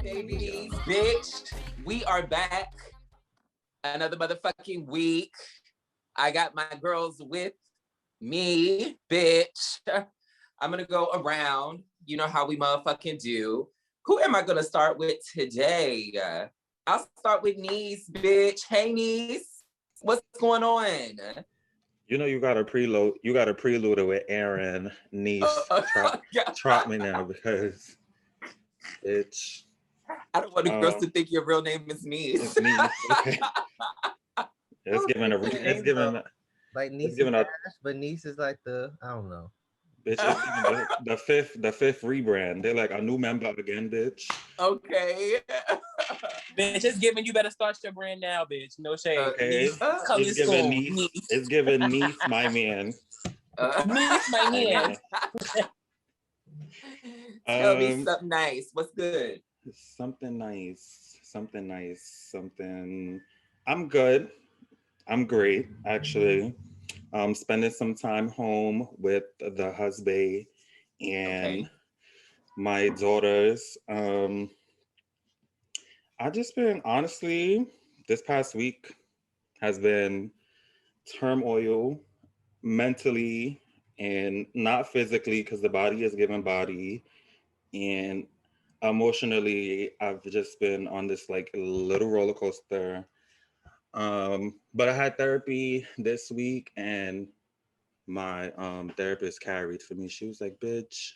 Babies, bitch, we are back. Another motherfucking week. I got my girls with me, bitch. I'm gonna go around. You know how we motherfucking do. Who am I gonna start with today? I'll start with Niece, bitch. Hey, Niece, what's going on? You know you got a preload. You got a prelude with Aaron, Niece. Trot me now because it's. I don't want the girls to think your real name is Niece. It's Niece. Okay. It's giving a. It's giving. Like Niece is Ash, but Niece is like I don't know. Bitch, it's the fifth rebrand. They're like a new member again, bitch. Okay. Bitch, it's giving you better start your brand now, bitch. No shade. Okay. It's giving Niece. It's giving Niece my man. Niece my man. Tell me something nice. What's good? Something nice. I'm good. I'm great, actually. Spending some time home with the husband and my daughters. I just been, honestly, this past week has been turmoil mentally and not physically because the body is giving body, and emotionally I've just been on this like little roller coaster. But I had therapy this week and my therapist carried for me. She was like, bitch,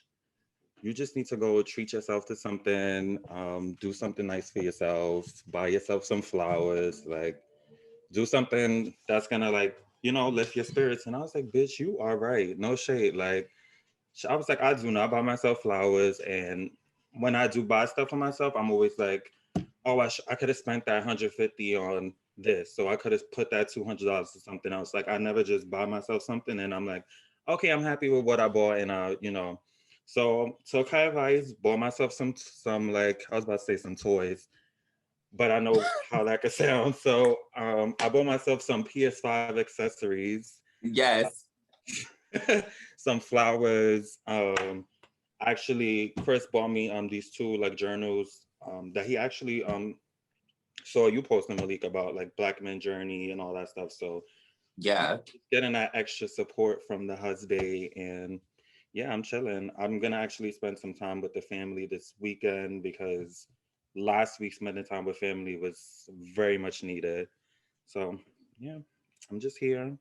you just need to go treat yourself to something, do something nice for yourself, buy yourself some flowers, like do something that's gonna like, lift your spirits. And I was like, bitch, you are right. No shade. Like, I was like, I do not buy myself flowers. And when I do buy stuff for myself, I'm always like, oh, I could have spent that $150 on this. So I could have put that $200 to something else. Like, I never just buy myself something and I'm like, okay, I'm happy with what I bought. And, so took advice, bought myself some like, I was about to say some toys, but I know how that could sound. So I bought myself some PS5 accessories. Yes. Some flowers. Actually, Chris bought me these two like journals that he actually saw you posting, Malik, about like Black Men Journey and all that stuff. So yeah, getting that extra support from the husband, and yeah, I'm chilling. I'm gonna actually spend some time with the family this weekend because last week spending time with family was very much needed. So yeah, I'm just here.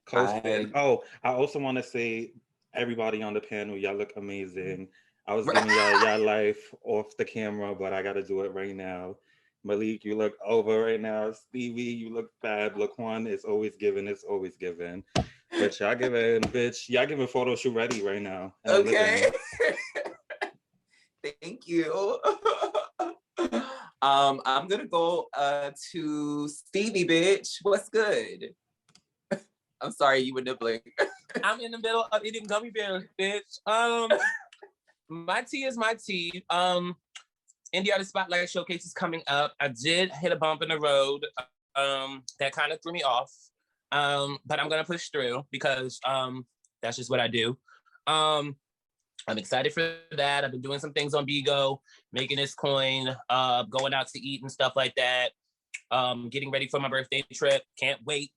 Coasting. Oh, I also want to say, everybody on the panel, y'all look amazing. I was giving y'all life off the camera, but I got to do it right now. Malik, you look over right now. Stevie, you look fab. Laquan is always giving. It's always giving. But y'all giving photo shoot ready right now. Okay. Thank you. I'm gonna go to Stevie, bitch. What's good? I'm sorry, you were nibbling. I'm in the middle of eating gummy bears, bitch. My tea is my tea. Indie Artist Spotlight Showcase is coming up. I did hit a bump in the road that kind of threw me off. But I'm gonna push through because that's just what I do. I'm excited for that. I've been doing some things on Bigo, making this coin, going out to eat and stuff like that. Getting ready for my birthday trip. Can't wait.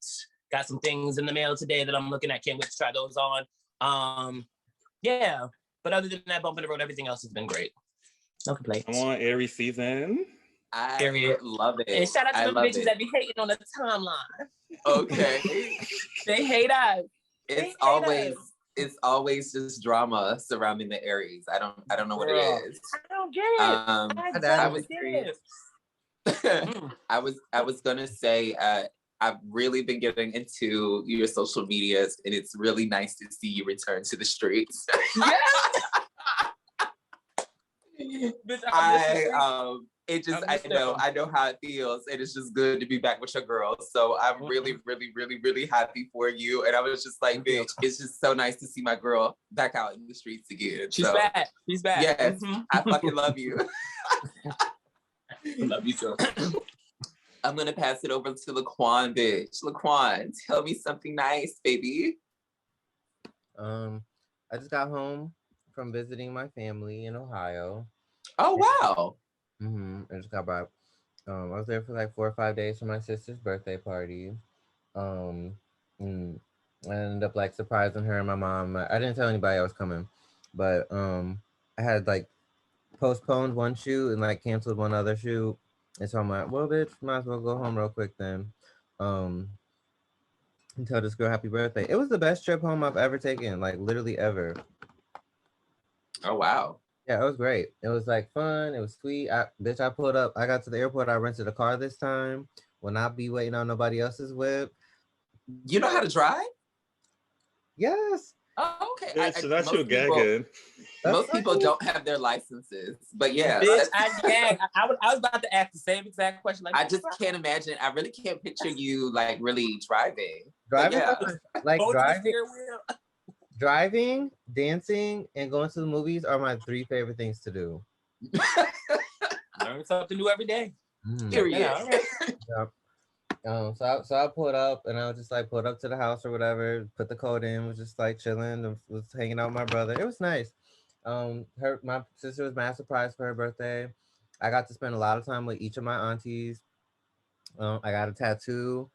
Got some things in the mail today that I'm looking at. Can't wait to try those on. Yeah. But other than that, bump in the road, everything else has been great. No complaints. Come on, Aries season. I love it. And shout out to the bitches that be hating on the timeline. Okay. They hate us. It's always just drama surrounding the Aries. I don't know what it is. I don't get it. I was gonna say I've really been getting into your social medias, and it's really nice to see you return to the streets. Bitch, I it just, I I miss know, them. I know how it feels. And it's just good to be back with your girls. So I'm really, really, really, really happy for you. And I was just like, bitch, it's just so nice to see my girl back out in the streets again. She's So, back. She's back. yes, I fucking love you. Love you too. I'm gonna pass it over to Laquan, bitch. Laquan, tell me something nice, baby. I just got home from visiting my family in Ohio. Oh, wow. I just got back. I was there for like 4 or 5 days for my sister's birthday party. Um, and I ended up like surprising her and my mom. I didn't tell anybody I was coming, but I had like postponed one shoot and like canceled one other shoot. And so I'm like, well, bitch, might as well go home real quick then. Um, and tell this girl happy birthday. It was the best trip home I've ever taken, like literally ever. Oh, wow. Yeah, it was great. It was like fun. It was sweet. I pulled up. I got to the airport. I rented a car this time. Will not be waiting on nobody else's whip. You know how to drive? Yes. Oh, okay. So that's your most people- gagging. Most people don't have their licenses, but yeah. Bitch, I gag. I was about to ask the same exact question. Like, I just can't imagine. I really can't picture you like really driving. Driving, Yeah. like hold the driving, steering wheel. driving, dancing, and going to the movies are my 3 favorite things to do. Learn something new every day. Period. Yeah, all right. So I pulled up and I was just like pulled up to the house or whatever, put the code in, was just like chilling, and was hanging out with my brother. It was nice. My sister was mad surprised for her birthday. I got to spend a lot of time with each of my aunties. I got a tattoo.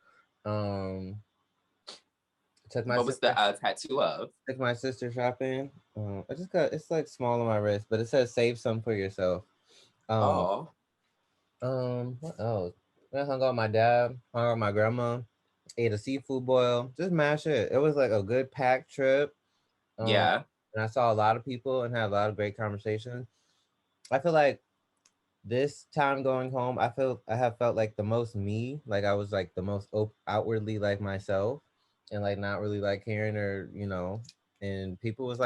Took my What was the tattoo of? took my sister shopping. I just got it's like small on my wrist, but it says save some for yourself. Oh, What else? I hung out with my dad, hung out with my grandma, ate a seafood boil, just mash it. It was like a good packed trip. yeah. And I saw a lot of people and had a lot of great conversations. I feel like this time going home, I have felt like the most me, like I was like the most outwardly like myself, and like not really like caring or and people was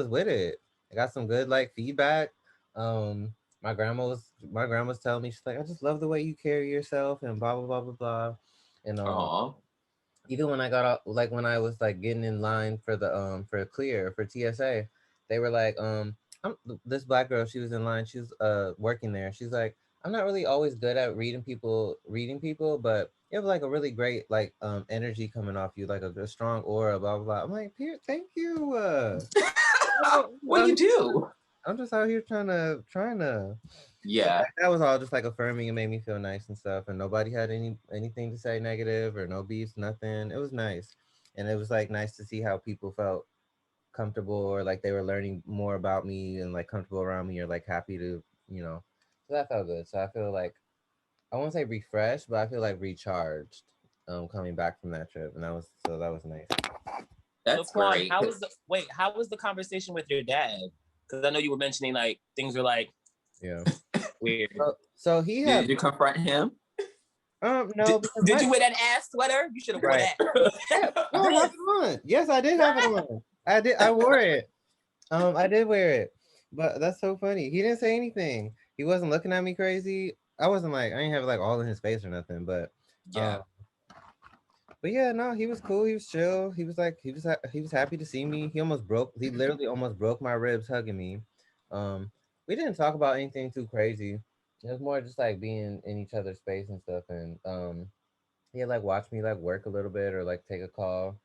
with it. I got some good like feedback. My grandma's telling me, she's like, I just love the way you carry yourself and blah blah blah blah blah. And Oh, even when I got out, like when I was like getting in line for the for clear for TSA, they were like, this black girl, she was in line, she was working there. She's like, I'm not really always good at reading people, but you have like a really great like energy coming off you, like a strong aura, blah blah blah. I'm like, thank you. what do you do? I'm just out here trying to. Yeah. That was all just like affirming and made me feel nice and stuff. And nobody had anything to say negative or no beefs, nothing. It was nice. And it was like nice to see how people felt comfortable or like they were learning more about me and like comfortable around me or like happy to, So that felt good. So I feel like, I won't say refreshed, but I feel like recharged coming back from that trip. And that was nice. That's Laquan, great. how was the conversation with your dad? Because I know you were mentioning like things were like Yeah. weird. So he had. Did you confront him? No. Did you wear that ass sweater? You should have worn Right. that. No, I have it on. Yes, I did have it on. I wore it. I did wear it. But that's so funny. He didn't say anything. He wasn't looking at me crazy. I wasn't like, I didn't have like all in his face or nothing, but Yeah. but yeah, no, he was cool. He was chill. He was like, he was happy to see me. He literally almost broke my ribs hugging me. We didn't talk about anything too crazy. It was more just like being in each other's space and stuff. And he had like watched me like work a little bit or like take a call.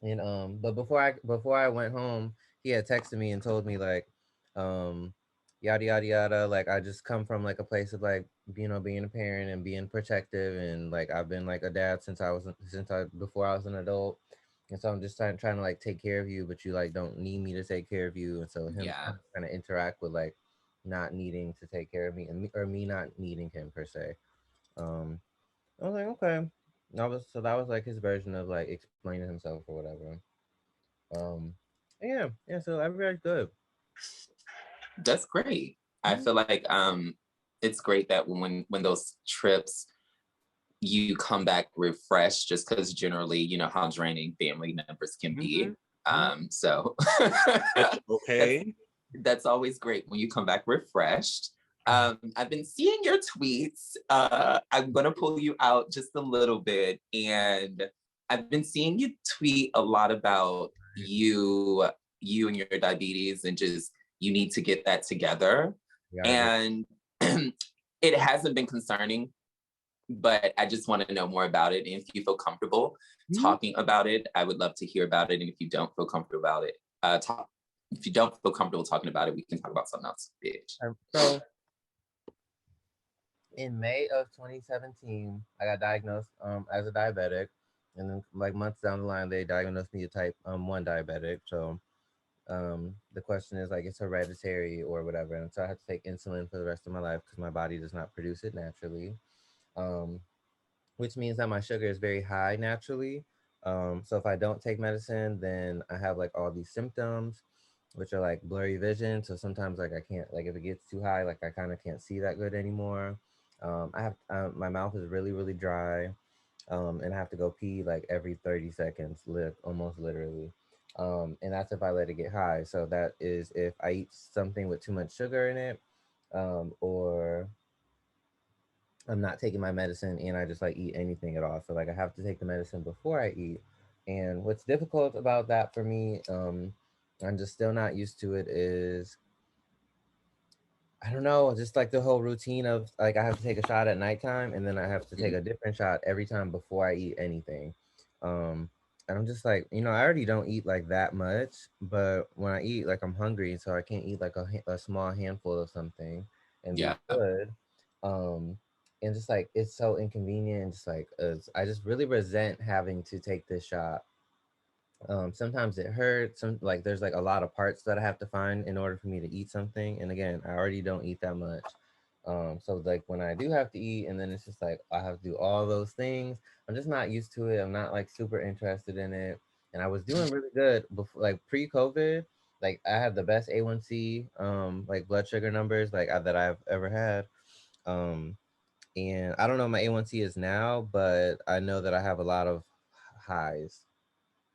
And but before I went home, he had texted me and told me like, yada yada yada. Like I just come from like a place of like, being a parent and being protective, and like I've been like a dad before I was an adult. And so I'm just trying to like take care of you, but you like don't need me to take care of you. And so him Yeah. trying to interact with like not needing to take care of me or me not needing him per se. I was like, okay. That was like his version of like explaining himself or whatever. Yeah. So everybody's good. That's great. I feel like it's great that when those trips you come back refreshed, just because generally you know how draining family members can be. So Okay. That's always great when you come back refreshed. I've been seeing your tweets. I'm gonna pull you out just a little bit, and I've been seeing you tweet a lot about you and your diabetes, and just you need to get that together. Yeah, And it hasn't been concerning, but I just want to know more about it. And if you feel comfortable talking about it, I would love to hear about it. And if you don't feel comfortable about it, if you don't feel comfortable talking about it, we can talk about something else, bitch. So in May of 2017, I got diagnosed as a diabetic, and then like months down the line, they diagnosed me a type 1 diabetic. So the question is like it's hereditary or whatever, and so I have to take insulin for the rest of my life because my body does not produce it naturally. Um, which means that my sugar is very high naturally. So if I don't take medicine, then I have like all these symptoms, which are like blurry vision. So sometimes like I can't, like if it gets too high, like I kind of can't see that good anymore. I have my mouth is really really dry, and I have to go pee like every 30 seconds, almost literally. And that's if I let it get high. So that is if I eat something with too much sugar in it, or I'm not taking my medicine and I just like eat anything at all. So like I have to take the medicine before I eat. And what's difficult about that for me, I'm just still not used to it, is I don't know, just like the whole routine of like I have to take a shot at nighttime and then I have to take a different shot every time before I eat anything. And I'm just like, I already don't eat like that much, but when I eat, like I'm hungry, so I can't eat like a small handful of something and be Yeah. good. And just like it's so inconvenient, and just like I just really resent having to take this shot. Sometimes it hurts. Like there's like a lot of parts that I have to find in order for me to eat something. And again, I already don't eat that much. So like when I do have to eat, and then it's just like I have to do all those things. I'm just not used to it. I'm not like super interested in it. And I was doing really good before, like pre-COVID. Like I had the best A1C, like blood sugar numbers that I've ever had. And I don't know what my A1C is now, but I know that I have a lot of highs.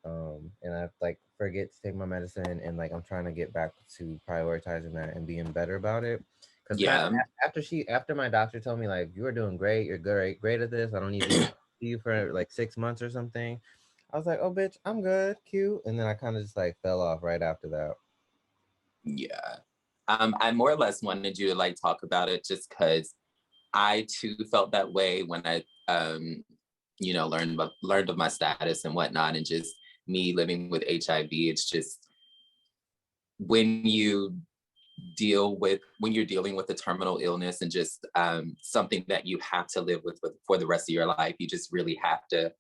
And I like forget to take my medicine, and like I'm trying to get back to prioritizing that and being better about it. Because kind of Yeah. after my doctor told me like you are doing great, you're great at this. I don't need to see you for like 6 months or something. I was like, oh bitch, I'm good, cute. And then I kind of just like fell off right after that. Yeah. I more or less wanted you to like talk about it just because I too felt that way when I learned of my status and whatnot, and just me living with HIV. It's just when you're dealing with a terminal illness and just something that you have to live with for the rest of your life, you just really have to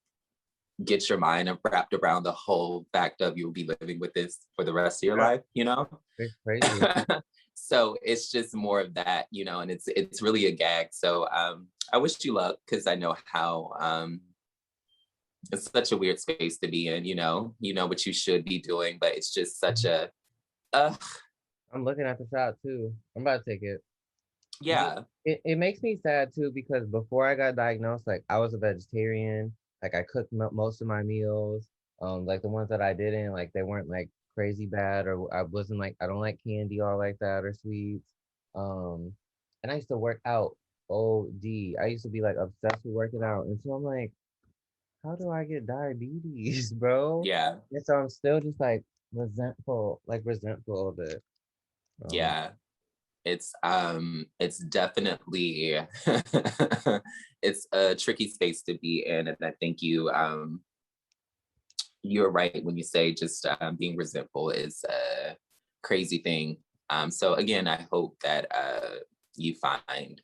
get your mind wrapped around the whole fact of you'll be living with this for the rest of your life, It's crazy. So it's just more of that, and it's really a gag. So I wish you luck, because I know how it's such a weird space to be in, what you should be doing, but it's just such a I'm looking at the shot too. I'm about to take it. yeah. It makes me sad too, because before I got diagnosed, like I was a vegetarian. Like I cooked most of my meals. Like the ones that I didn't, like they weren't like crazy bad, or I wasn't like I don't like candy all like that or sweets. Um, and I used to work out. I used to be like obsessed with working out, and so I'm like, how do I get diabetes, bro? Yeah. And so I'm still just like resentful of it. Yeah. It's definitely it's a tricky space to be in, and I think you're right when you say just being resentful is a crazy thing. So again, I hope that you find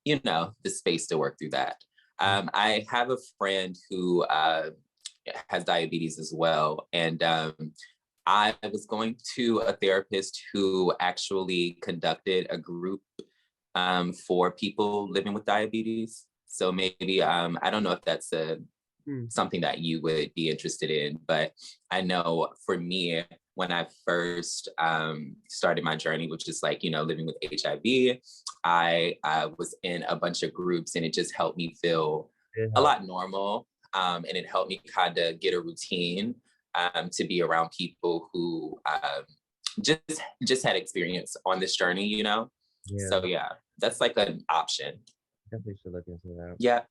the space to work through that. I have a friend who has diabetes as well, and I was going to a therapist who actually conducted a group for people living with diabetes. So maybe I don't know if that's something that you would be interested in, but I know for me, when I first started my journey, which is like, living with HIV, I was in a bunch of groups, and it just helped me feel a lot normal. And it helped me kind of get a routine to be around people who just had experience on this journey, you know? Yeah, So yeah, that's like an option. definitely should look into that. Yeah.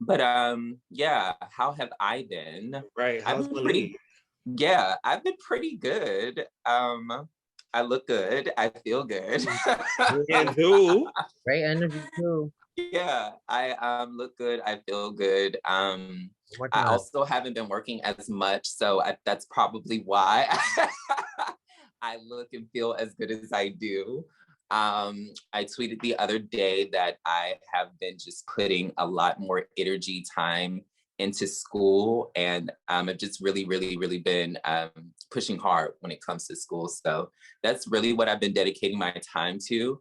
But yeah, how have I been? Right. I've How's been Malik? yeah, I've been pretty good. I look good. I feel good. And do. Great energy too. Yeah, I look good. I feel good. Working I on it. also haven't been working as much, so that's probably why I look and feel as good as I do. I tweeted the other day that I have been just putting a lot more energy time into school, and I've just really, really, really been pushing hard when it comes to school. So that's really what I've been dedicating my time to.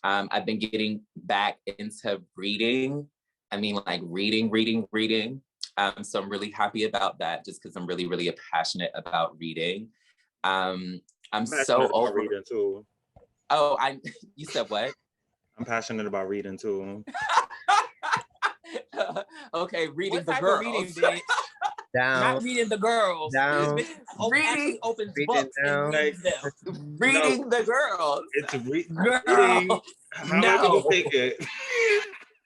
I've been getting back into reading. I mean, like reading. So I'm really happy about that, just because I'm really, really passionate about reading. I'm passionate so about over. reading too. Oh, you said what? I'm passionate about reading too. Okay, reading What the type girls. of reading, bitch? Down, Not reading the girls. Down. This bitch Reading. actually opens Reading books down. and reads them. Reading the girls. It's reading. Girl, However you take it.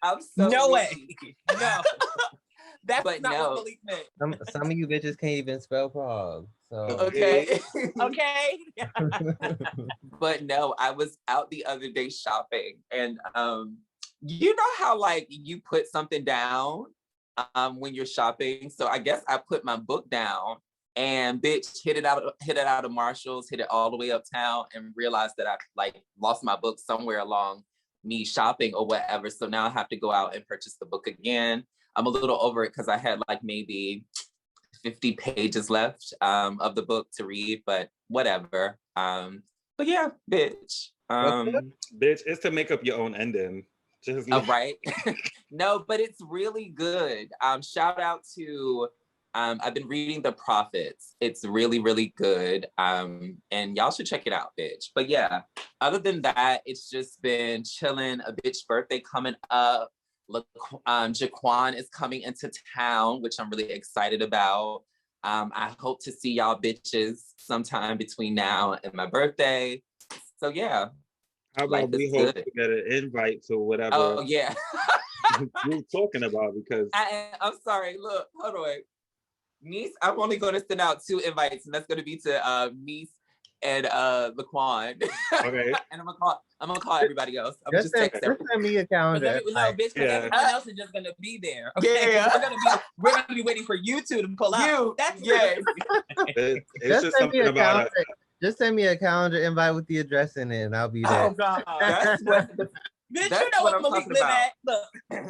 I'm so no way. witty. No. That's But not no. what Malik meant. Some of you bitches can't even spell prog. So Okay. Okay. But no, I was out the other day shopping, and you know how like you put something down when you're shopping. So I guess I put my book down and bitch hit it out of Marshall's, hit it all the way uptown, and realized that I like lost my book somewhere along me shopping or whatever. So now I have to go out and purchase the book again. I'm a little over it because I had like maybe 50 pages left of the book to read, but whatever. But yeah, bitch. Bitch, it's to make up your own ending. Just Right. No, but it's really good. Shout out to I've been reading The Prophets. It's really, really good. And y'all should check it out, bitch. But yeah, other than that, it's just been chilling. A bitch birthday coming up. Jaquan is coming into town, which I'm really excited about. I hope to see y'all bitches sometime between now and my birthday. So yeah. How about we hope to get an invite to whatever Oh yeah. you're talking about, because I'm sorry. Look, hold on. Niece, I'm only going to send out 2 invites, and that's going to be to Niece and Laquan. Okay. And I'm gonna call everybody else. I'm just text send me a calendar. No, bitch, because everyone else is just gonna be there. Okay? Yeah. We're gonna be waiting for you two to pull out. That's yes. It's just something about it. Just send me a calendar invite with the address in it, and I'll be there. Oh God. That's what. Bitch, That's you know what what I'm Malik talking live about. at.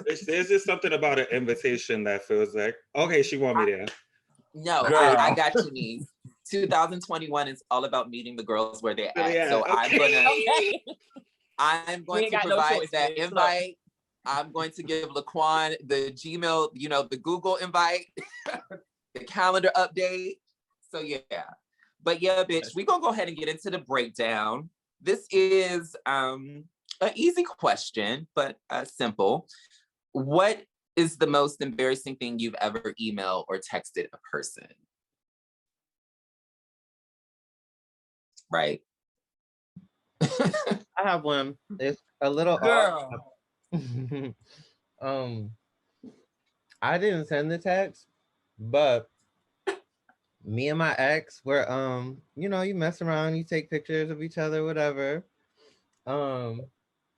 Look. There's just something about an invitation that feels like, okay, she want me there. No, Girl. I got you, niece. 2021 is all about meeting the girls where they're at. Yeah, So okay. I'm going to provide that invite. I'm going to give Laquan the Gmail, the Google invite, the calendar update. So yeah. But yeah, bitch, we're gonna go ahead and get into the breakdown. This is an easy question, but simple. What is the most embarrassing thing you've ever emailed or texted a person? Right. I have one. It's a little girl. I didn't send the text, but me and my ex were you mess around, you take pictures of each other, whatever. And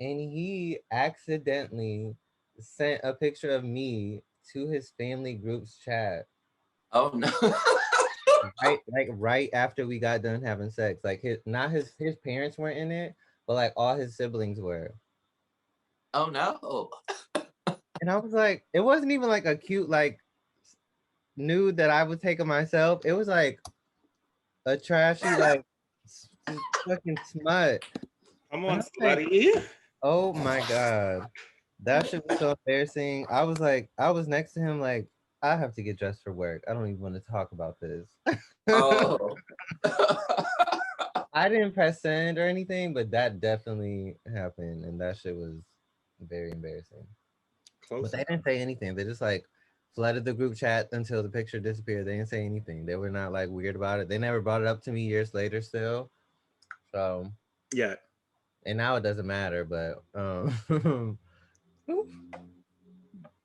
he accidentally sent a picture of me to his family group's chat. Oh no. right after we got done having sex. Like his parents weren't in it, but like all his siblings were. Oh no. And I was like, it wasn't even like a cute like nude that I would take of myself. It was like a trashy like fucking smut. Come on, somebody. Like, oh my God. That shit was so embarrassing. I was next to him like, I have to get dressed for work. I don't even want to talk about this. Oh. I didn't press send or anything, but that definitely happened. And that shit was very embarrassing. But they didn't say anything. They just like flooded the group chat until the picture disappeared. They didn't say anything. They were not like weird about it. They never brought it up to me years later still. So Yeah. and now it doesn't matter, but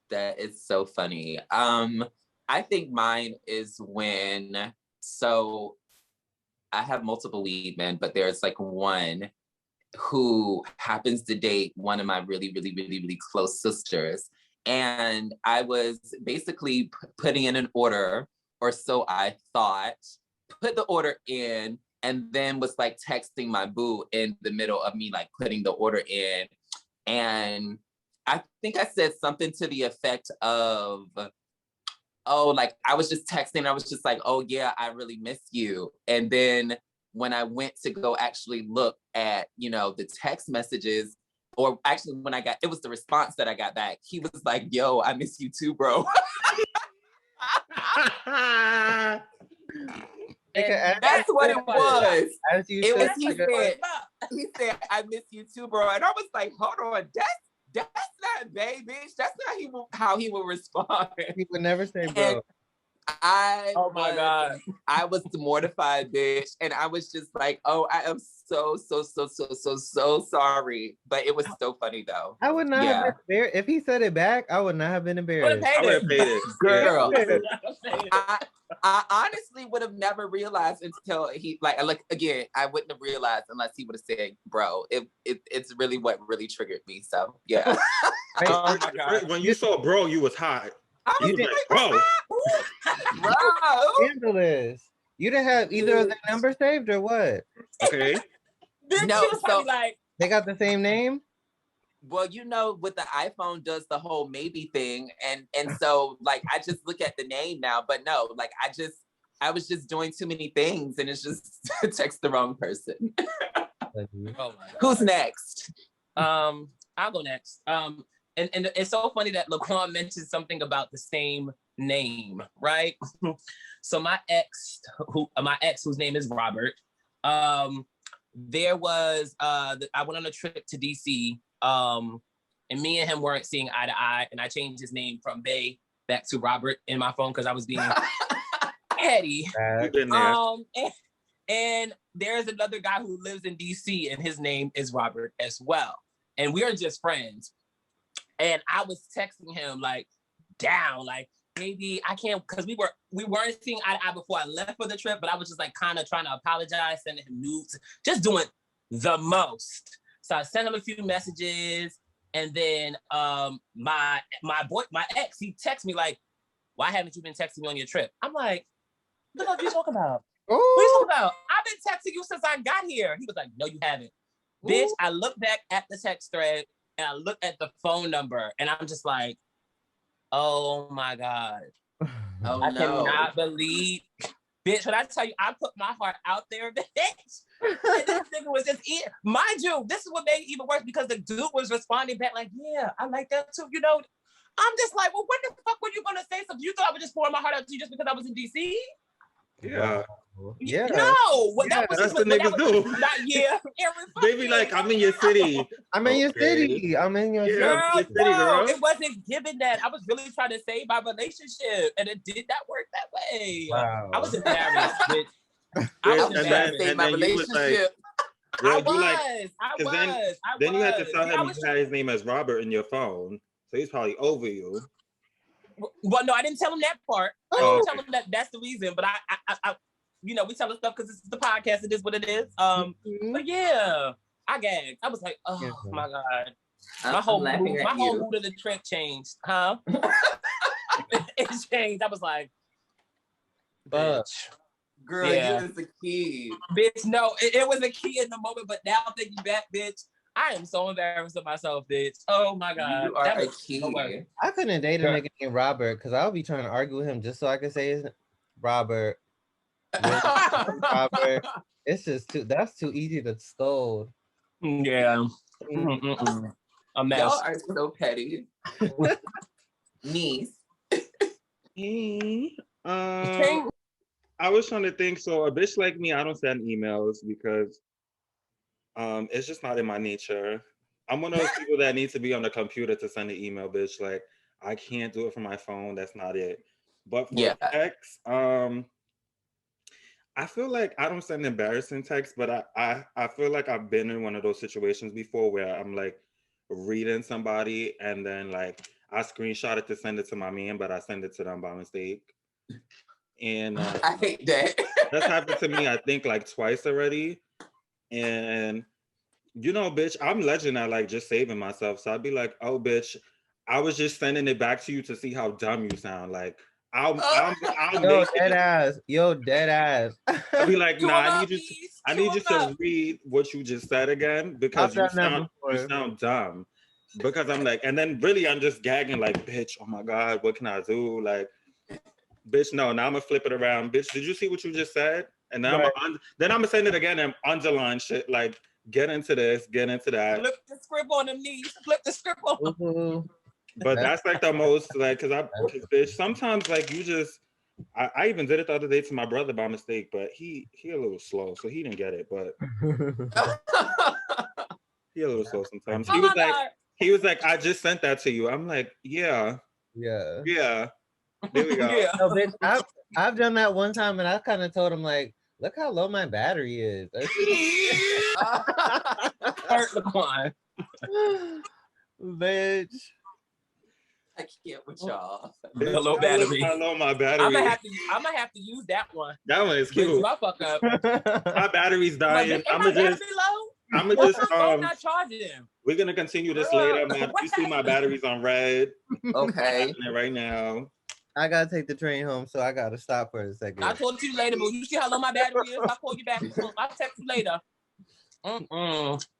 That is so funny. I think mine is when, so I have multiple lead men, but there's like one who happens to date one of my really, really, really, really close sisters. And I was basically putting in an order, or so I thought, put the order in, and then was like texting my boo in the middle of me like putting the order in. And I think I said something to the effect of, oh, like I was just texting, I was just like, oh yeah, I really miss you. And then when I went to go actually look at, you know, the text messages, or actually when it was the response that I got back, he was like, yo, I miss you too, bro. And that's what it was. It was, he said, I miss you too, bro. And I was like, hold on, that's not bae, bitch. That's not how he would respond. He would never say bro. Oh my God. I was mortified, bitch. And I was just like, oh, I am so sorry. But it was so funny though. I would not have been embarrassed. If he said it back, I would not have been embarrassed. I would have paid it. Girl. I honestly would have never realized until he like again, I wouldn't have realized unless he would have said, bro. It's really what really triggered me. So yeah. Oh my God. When you saw bro, you was hot. You was like, bro. Scandalous. You didn't have either of their numbers saved or what? Okay. No, so like they got the same name. Well, you know, with the iPhone does the whole maybe thing, and so like I just look at the name now, but no, like I was just doing too many things, and it's just text the wrong person. Oh Who's next? I'll go next. And it's so funny that Laquan mentioned something about the same name, right? So my ex, whose name is Robert, there was I went on a trip to DC, and me and him weren't seeing eye to eye, and I changed his name from Bay back to Robert in my phone because I was being petty. And there's another guy who lives in DC, and his name is Robert as well, and we are just friends. And I was texting him like down, like maybe I can't, because we weren't seeing eye to eye before I left for the trip, but I was just like kind of trying to apologize, sending him nudes, just doing the most. So I sent him a few messages, and then my ex, he texted me like, why haven't you been texting me on your trip? I'm like, what the fuck are you talking about? What are you talking about? I've been texting you since I got here. He was like, no, you haven't. Ooh. Bitch, I look back at the text thread, and I look at the phone number, and I'm just like, oh my God. Oh, I cannot believe, bitch, when I tell you, I put my heart out there, bitch. And this nigga was just eating. Mind you, this is what made it even worse, because the dude was responding back like, yeah, I like that too. You know, I'm just like, well, when the fuck were you going to say something? You thought I would just pour my heart out to you just because I was in DC? Yeah. Yeah. No. Yeah, that's what niggas do. Not yeah. They be like, I'm in your city. I'm in your city. I'm in your city. Girl, it wasn't given that. I was really trying to save my relationship, and it did not work that way. Wow. I was embarrassed, bitch. I was embarrassed. Save my relationship. Then you had to tell him you had his name as Robert in your phone, so he's probably over you. Well, no, I didn't tell him that part. I didn't tell him that that's the reason. But I you know, we tell him stuff because this is the podcast. It is what it is. But yeah, I gagged. I was like, oh my God. My whole mood of the trip changed, huh? It changed. I was like, bitch. Girl, you was a kid. Bitch, no, it was a key in the moment, but now thinking back, bitch, I am so embarrassed of myself, bitch. Oh my God. You are a kid. I couldn't date a nigga named Robert because I'll be trying to argue with him just so I can say his name. Robert. Robert. It's just that's too easy to scold. Yeah. A mess. Y'all are so petty. Niece. I was trying to think. So a bitch like me, I don't send emails because it's just not in my nature. I'm one of those people that need to be on the computer to send an email, bitch. Like I can't do it from my phone. That's not it. But for Yeah. text, I feel like I don't send embarrassing texts, but I feel like I've been in one of those situations before where I'm like reading somebody and then like I screenshot it to send it to my man, but I send it to them by mistake. And I hate that. that's happened to me, I think, like twice already. And you know, bitch, I'm legend at like just saving myself. So I'd be like, oh, bitch, I was just sending it back to you to see how dumb you sound. Like, I'll Yo, make dead it. ass. Yo, dead ass. I'll be like, Chew nah, 'em up, please. I Chew need 'em you to up. read what you just said again I've because done that you before. sound dumb. Because I'm like, and then really I'm just gagging like, bitch, oh my God, what can I do? Like, bitch, no, now I'm gonna flip it around. Bitch, did you see what you just said? And now Right. then I'm gonna send it again and underline shit like, get into this, get into that. Flip the script on them knees. Flip the script on them. Ooh. But that's like the most like, cause bitch, sometimes like you just, I even did it the other day to my brother by mistake, but he a little slow, so he didn't get it. But he a little slow sometimes. Oh my God. He was like, I just sent that to you. I'm like, yeah. Yeah. There we go. Yeah. No, bitch, I've done that one time and I kind of told him like, look how low my battery is. Hurt the climb. Bitch. I can't with y'all. Bitch, Hello, battery. How low my battery I'm is. gonna have to use that one. That one is Bring cute. my fuck up. My battery's Like, dying. ain't I'm my gonna battery just low? I'm gonna Why just my phone not charging? we're gonna continue this Girl, later. You see my battery's on red. Okay. Right now. I gotta take the train home, so I gotta stop for a second. I'll talk to you later, but you see how low my battery is? I'll call you back. I'll text you later.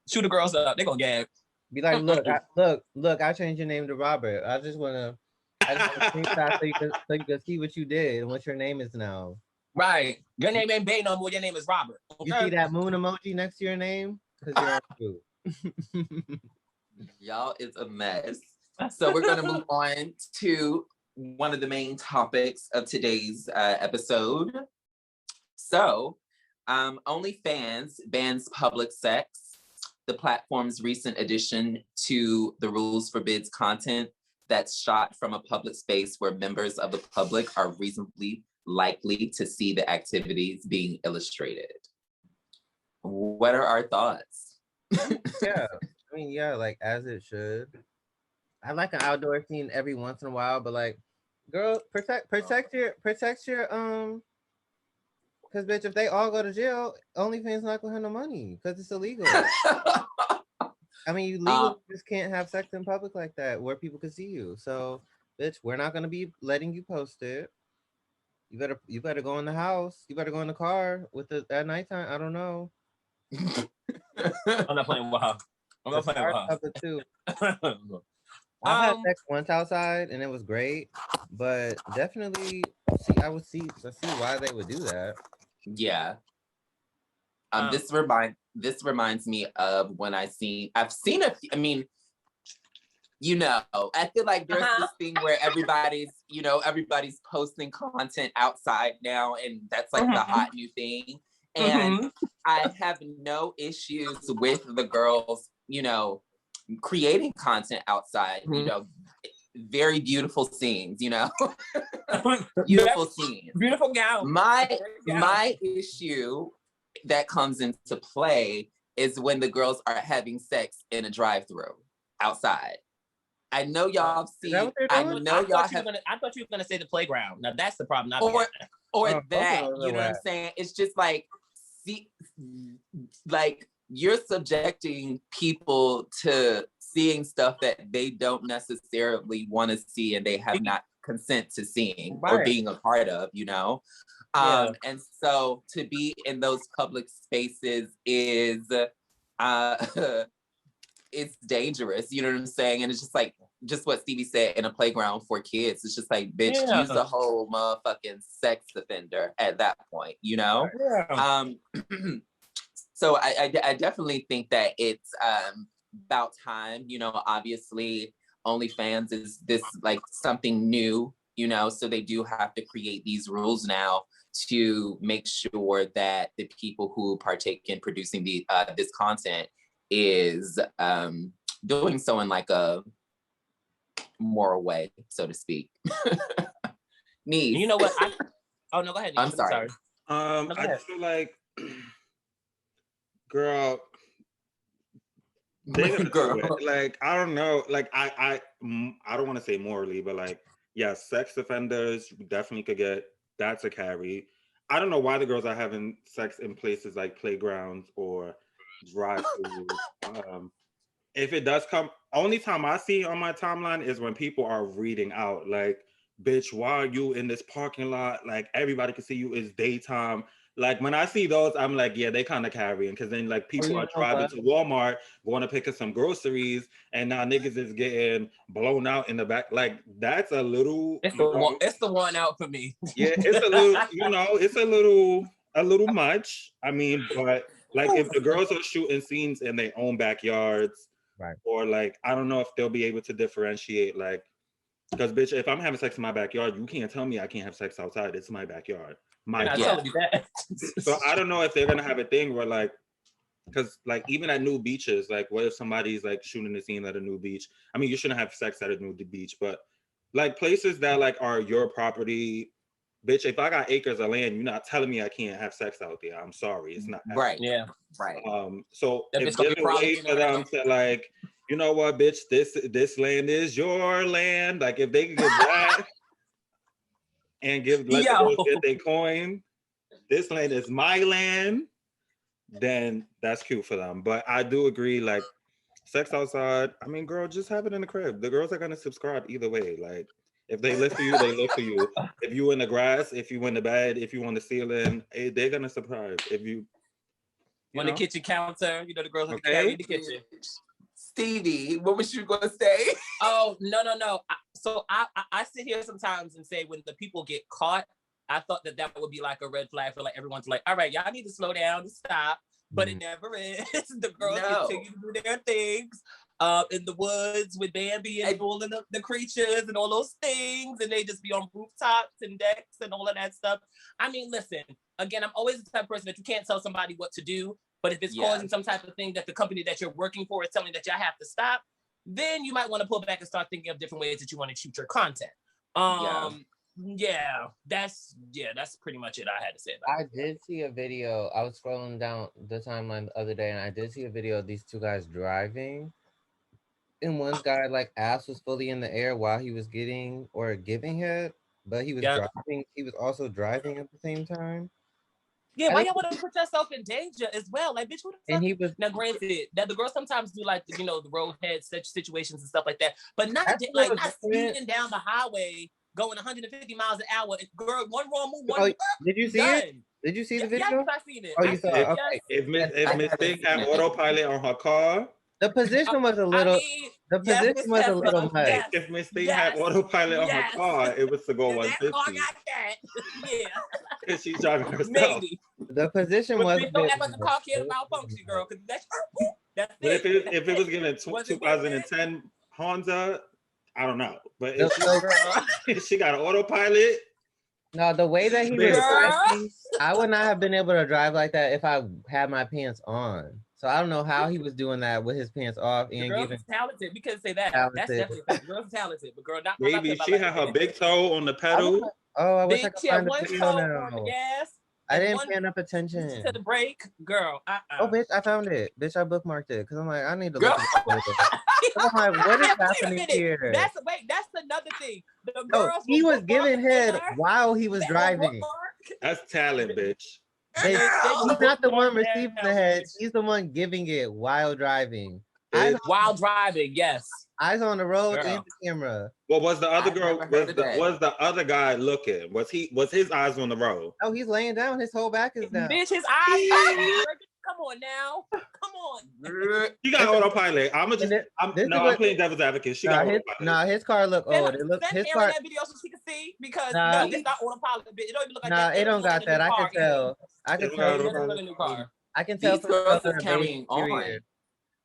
Shoot the girls up. They gonna gag. Be like, look, I changed your name to Robert. I just wanna screenshot so you can see what you did and what your name is now. Right. Your name ain't Bay no more. Your name is Robert. Okay? You see that moon emoji next to your name? Because you're on mute. Y'all is a mess. So we're going to move on to one of the main topics of today's episode. So, OnlyFans bans public sex. The platform's recent addition to the rules forbids content that's shot from a public space where members of the public are reasonably likely to see the activities being illustrated. What are our thoughts? Yeah, I mean, yeah, like as it should. I like an outdoor scene every once in a while, but like, girl, protect your because bitch, if they all go to jail, OnlyFans not gonna have no money because it's illegal. I mean, you legally just can't have sex in public like that where people can see you. So, bitch, we're not gonna be letting you post it. You better go in the house. You better go in the car with the at nighttime. I don't know. I'm not playing with her. I'm not playing with her. Too. I had sex once outside and it was great, but definitely I see why they would do that. Yeah. This reminds me of when I've seen I mean, you know, I feel like there's this thing where everybody's posting content outside now, and that's like the hot new thing. And I have no issues with the girls, creating content outside, very beautiful scenes, beautiful scenes. Beautiful gown. My issue that comes into play is when the girls are having sex in a drive-through outside. I know y'all see. I thought you were gonna say the playground. Now that's the problem. Or that. You know what I'm saying? It's just like, see, like you're subjecting people to seeing stuff that they don't necessarily want to see and they have not consent to seeing or being a part of. And so to be in those public spaces is it's dangerous, you know what I'm saying? And it's just like, just what Stevie said, in a playground for kids. It's just like, bitch, use the whole motherfucking sex offender at that point, So I definitely think that it's about time, obviously OnlyFans is this like something new, so they do have to create these rules now to make sure that the people who partake in producing this content is doing so in like a moral way, so to speak. Me. You know what? Oh no, go ahead. I'm sorry. I ahead. just feel like, girl, they gonna do it. Like, I don't know. Like, I don't want to say morally, but like, yeah, sex offenders definitely could get, that's a carry. I don't know why the girls are having sex in places like playgrounds or drive-throughs. If it does come, only time I see on my timeline is when people are reading out like, bitch, why are you in this parking lot? Like, everybody can see you, it's daytime. Like, when I see those, I'm like, yeah, they kind of carrying, because then like people are driving to Walmart, going to pick up some groceries, and now niggas is getting blown out in the back. Like, that's a little, It's the one out for me. yeah, it's a little, it's a little much. I mean, but like, if the girls are shooting scenes in their own backyards, right, or like, I don't know if they'll be able to differentiate, like, because bitch, if I'm having sex in my backyard, you can't tell me I can't have sex outside. It's my backyard. I told you that. So I don't know if they're gonna have a thing where like, because like even at new beaches, like what if somebody's like shooting a scene at a new beach? I mean, you shouldn't have sex at a new beach, but like places that like are your property, bitch. If I got acres of land, you're not telling me I can't have sex out there. I'm sorry, it's not right. Yeah, right. So that if there's a way for them to like, you know what, bitch, this land is your land. Like if they could get that and let the girls get their coin, this land is my land, then that's cute for them. But I do agree, like sex outside, I mean, girl, just have it in the crib. The girls are gonna subscribe either way. Like if they live for you, they live for you. If you in the grass, if you in the bed, if you on the ceiling, they're gonna subscribe. If you on the kitchen counter, the girls are carrying the kitchen. Stevie, what was you gonna say? Oh, no. So I sit here sometimes and say when the people get caught, I thought that would be like a red flag for like everyone to like, all right, y'all need to slow down and stop. But it never is. The girls continue to do their things in the woods with Bambi and bulling up the creatures and all those things. And they just be on rooftops and decks and all of that stuff. I mean, listen, again, I'm always the type of person that you can't tell somebody what to do. But if it's causing some type of thing that the company that you're working for is telling that y'all have to stop, then you might want to pull back and start thinking of different ways that you want to shoot your content. That's pretty much it I had to say about it. I did see a video. I was scrolling down the timeline the other day, and I did see a video of these two guys driving. And one guy, like, ass was fully in the air while he was getting or giving head, but he was driving. He was also driving at the same time. Yeah, why y'all want to put yourself in danger as well? Like, bitch, who the fuck? And he was now. Granted, that the girls sometimes do like the roadhead such situations and stuff like that, but not speeding down the highway, going 150 miles an hour. Girl, one wrong move, did you see it? Did you see the video? Yes, I seen it. Oh, you saw it. Okay. If Miss Thing had autopilot on her car, the position was a little. The position was a little much. Yes. If Miss Thing had autopilot on her car, it was to go 150. Car got that. Yeah. Because she's driving herself. Maybe. The position was. Don't ever the car can't malfunction, girl. Because that's it. If it was given 2010 Honda, I don't know. But if she got an autopilot. No, the way that he was driving, I would not have been able to drive like that if I had my pants on. So I don't know how he was doing that with his pants off and giving. Talented. We can say that. Talented. That's definitely the girl's talented, but girl, not. Maybe she had her big toe on the pedal. I wish I could find the video now. Yes. I didn't pay enough attention to the break, girl. Oh, bitch, I found it. Bitch, I bookmarked it because I'm like, I need to look at it. I'm like, what is happening here? That's another thing. The girls he was giving head while he was driving. That's talent, bitch. He's not the one receiving the head. He's the one giving it while driving. While driving, yes. Eyes on the road and the camera. Well, was the other girl? Was the other guy looking? Was his eyes on the road? Oh, he's laying down. His whole back is down. Bitch, his eyes. Come on now. Come on. He got autopilot. I'm playing devil's advocate. She got autopilot. His car look old. It look his car. That video so she can see because it's not autopilot. It don't even look like that. It don't got that. I can tell. I can tell. I can tell. These girls are carrying on.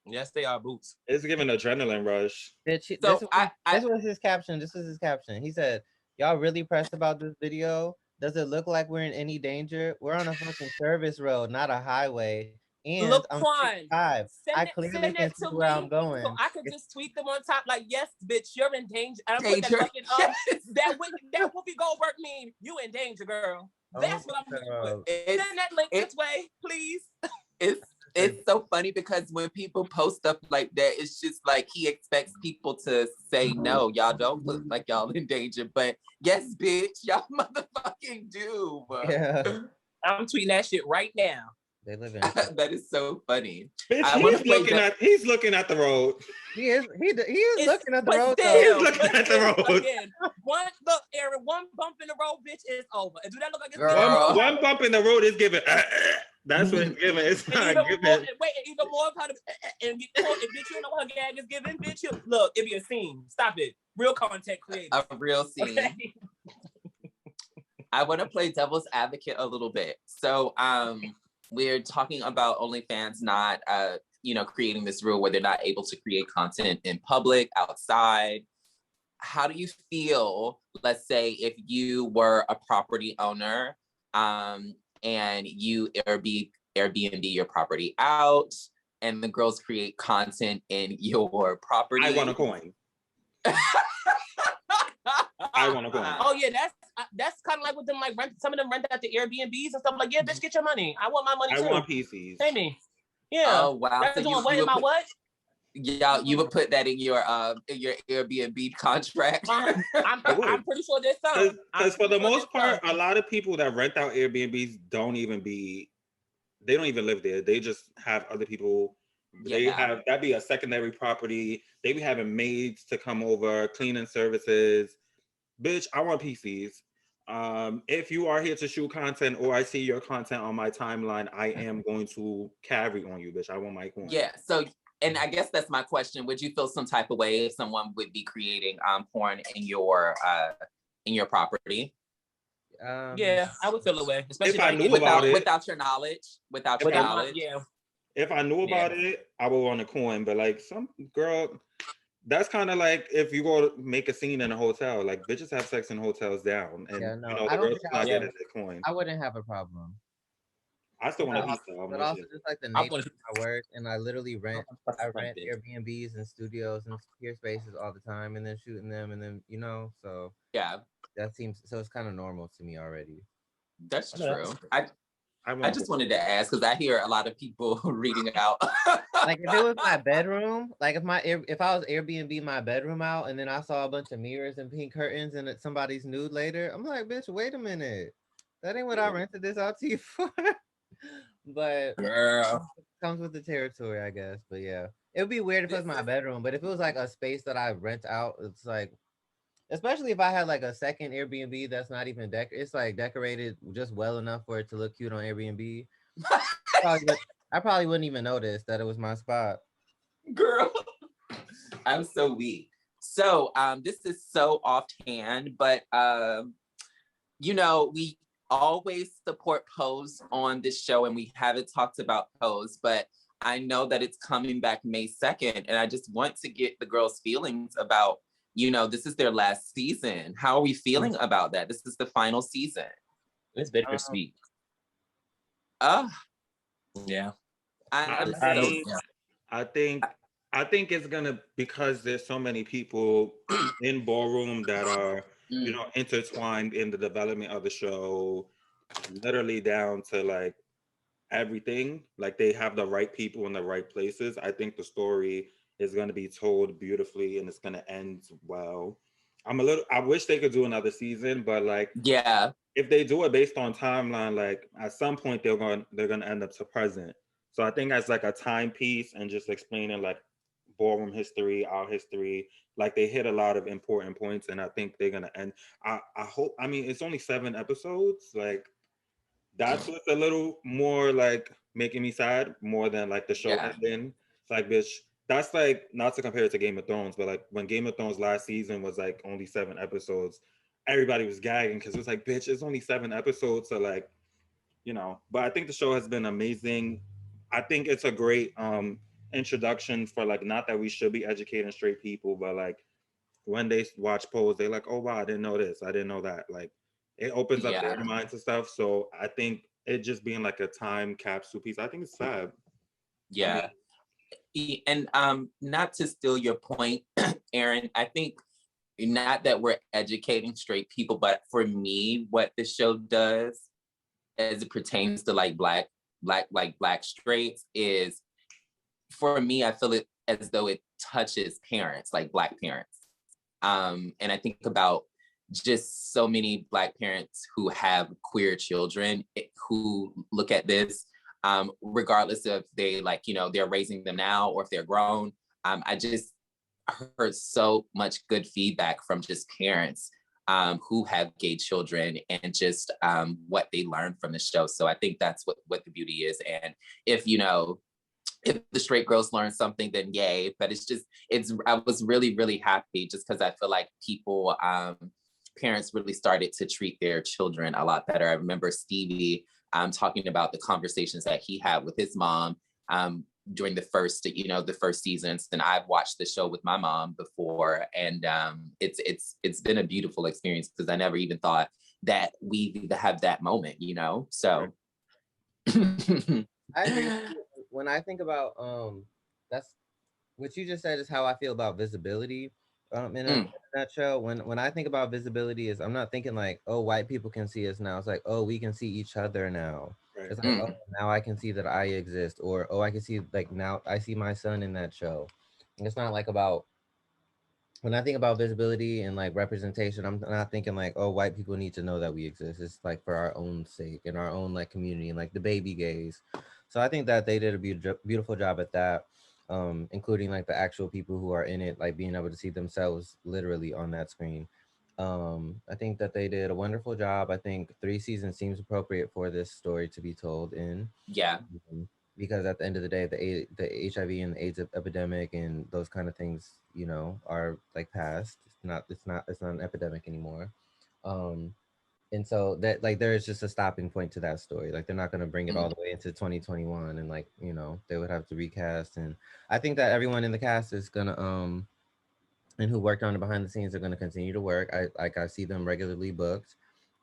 Yes, they are boots. It's giving adrenaline rush. This was his caption. This is his caption. He said, "Y'all really pressed about this video? Does it look like we're in any danger? We're on a fucking service road, not a highway. And Look, I'm Quan, 5. I send clearly can that see to where I'm me going. so I could just tweet them on top like, yes, bitch, you're in danger. And I put that Danger. fucking that Whoopi Goldberg meme. You in danger, girl. That's what I'm gonna put. Send that link this way, please. It's so funny because when people post stuff like that, it's just like he expects people to say no, y'all don't look like y'all in danger. But yes, bitch, y'all motherfucking do. Yeah. I'm tweeting that shit right now. They live in. That is so funny. Bitch, I wanna play he's looking at the road. He is looking at the But road. still, He's looking at the still, road. again, Aaron, one bump in the road, bitch, is over. And do that look like it's Girl. One bump in the road is giving. That's what it's giving. It's and not even giving. more, wait, even more of how to and get caught. If bitch, you don't know what her gag is giving, bitch, you look, it be a scene. Stop it. Real content created. A real scene. Okay? I want to play devil's advocate a little bit. So we're talking about OnlyFans not creating this rule where they're not able to create content in public, outside. How do you feel, let's say, if you were a property owner and you Airbnb your property out and the girls create content in your property? I want a coin. I want a coin. Oh yeah, that's kind of like with them, like some of them rent out the Airbnbs and stuff. Like, yeah, bitch, get your money. I want my money too. I want PCs. Pay me. Yeah. Oh wow. That's So doing what in my what? Yeah, you would put that in your Airbnb contract. I'm pretty sure there's some. Because for the most part, a lot of people that rent out Airbnbs don't even live there. They just have other people. They have that'd be a secondary property. They be having maids to come over, cleaning services. Bitch, I want PCs. If you are here to shoot content or I see your content on my timeline, I am going to carry on you, bitch. I want my coin. Yeah. So, and I guess that's my question. Would you feel some type of way if someone would be creating porn in your property? Yeah, I would feel a way, especially if I knew about it, without your knowledge. Yeah. If I knew about it, I would want a coin. But like some girl, that's kind of like if you go to make a scene in a hotel. Like bitches have sex in hotels down, and the girl's not getting the coin. I wouldn't have a problem. I still want to eat though. But also just like the nature of my work, and I literally rent Airbnbs and studios and peer spaces all the time, and then shooting them, and then so yeah, that seems so it's kind of normal to me already. That's true. I just wanted to ask because I hear a lot of people reading out. Like if it was my bedroom, like if I was Airbnb my bedroom out and then I saw a bunch of mirrors and pink curtains and it's somebody's nude later, I'm like, bitch, wait a minute, that ain't what I rented this out to you for. But girl, it comes with the territory, I guess. But yeah, it would be weird if it was my bedroom. But if it was like a space that I rent out, it's like, especially if I had like a second Airbnb that's not even it's like decorated just well enough for it to look cute on Airbnb. I probably wouldn't even notice that it was my spot. Girl, I'm so weak. So this is so offhand, but we always support Pose on this show, and we haven't talked about Pose, but I know that it's coming back May 2nd, and I just want to get the girls' feelings about, this is their last season. How are we feeling about that? This is the final season. It's bittersweet. Yeah. I think it's gonna, because there's so many people in ballroom that are intertwined in the development of the show, literally down to like everything. Like they have the right people in the right places. I think the story is going to be told beautifully and it's going to end well. I wish they could do another season, but like, yeah, if they do it based on timeline, like at some point they're going to end up to present. So I think as like a timepiece and just explaining like ballroom history, our history, like they hit a lot of important points, and I think they're gonna end. I hope. I mean, it's only 7 episodes. Like that's what's a little more like making me sad more than like the show ending. It's like, bitch, that's like, not to compare it to Game of Thrones, but like when Game of Thrones last season was like only 7 episodes, everybody was gagging because it was like, bitch, it's only 7 episodes. So like, but I think the show has been amazing. I think it's a great introduction for like, not that we should be educating straight people, but like when they watch Pose, they're like, oh wow, I didn't know this, I didn't know that. Like it opens up their minds and stuff. So I think it just being like a time capsule piece, I think it's fab. Yeah. And not to steal your point, Aaron, I think not that we're educating straight people, but for me, what the show does as it pertains to like black straights is, for me, I feel it as though it touches parents, like black parents. And I think about just so many black parents who have queer children who look at this, regardless of they like, you know, they're raising them now or if they're grown. I just heard so much good feedback from just parents who have gay children and just what they learned from the show. So I think that's what the beauty is. And if, you know, if the straight girls learn something, then yay. But I was really, really happy just because I feel like people, parents really started to treat their children a lot better. I remember Stevie talking about the conversations that he had with his mom during the first seasons. And I've watched the show with my mom before, and it's been a beautiful experience because I never even thought that we have that moment, you know. So I agree. When I think about that's what you just said is how I feel about visibility. In a nutshell, when I think about visibility, is I'm not thinking like, oh, white people can see us now. It's like, oh, we can see each other now. Right. It's like, oh, now I can see that I exist, or oh, I can see like now I see my son in that show. And it's not like about, when I think about visibility and like representation, I'm not thinking like, oh, white people need to know that we exist. It's like for our own sake and our own like community and like the baby gays. So I think that they did a beautiful job at that. Including like the actual people who are in it, like being able to see themselves literally on that screen. I think that they did a wonderful job. I think 3 seasons seems appropriate for this story to be told in. Yeah. Because at the end of the day, the HIV and the AIDS epidemic and those kind of things, you know, are like past. It's not an epidemic anymore. And so that like there is just a stopping point to that story. Like they're not going to bring it all the way into 2021, and like, you know, they would have to recast. And I think that everyone in the cast is gonna and who worked on it behind the scenes are going to continue to work. I see them regularly booked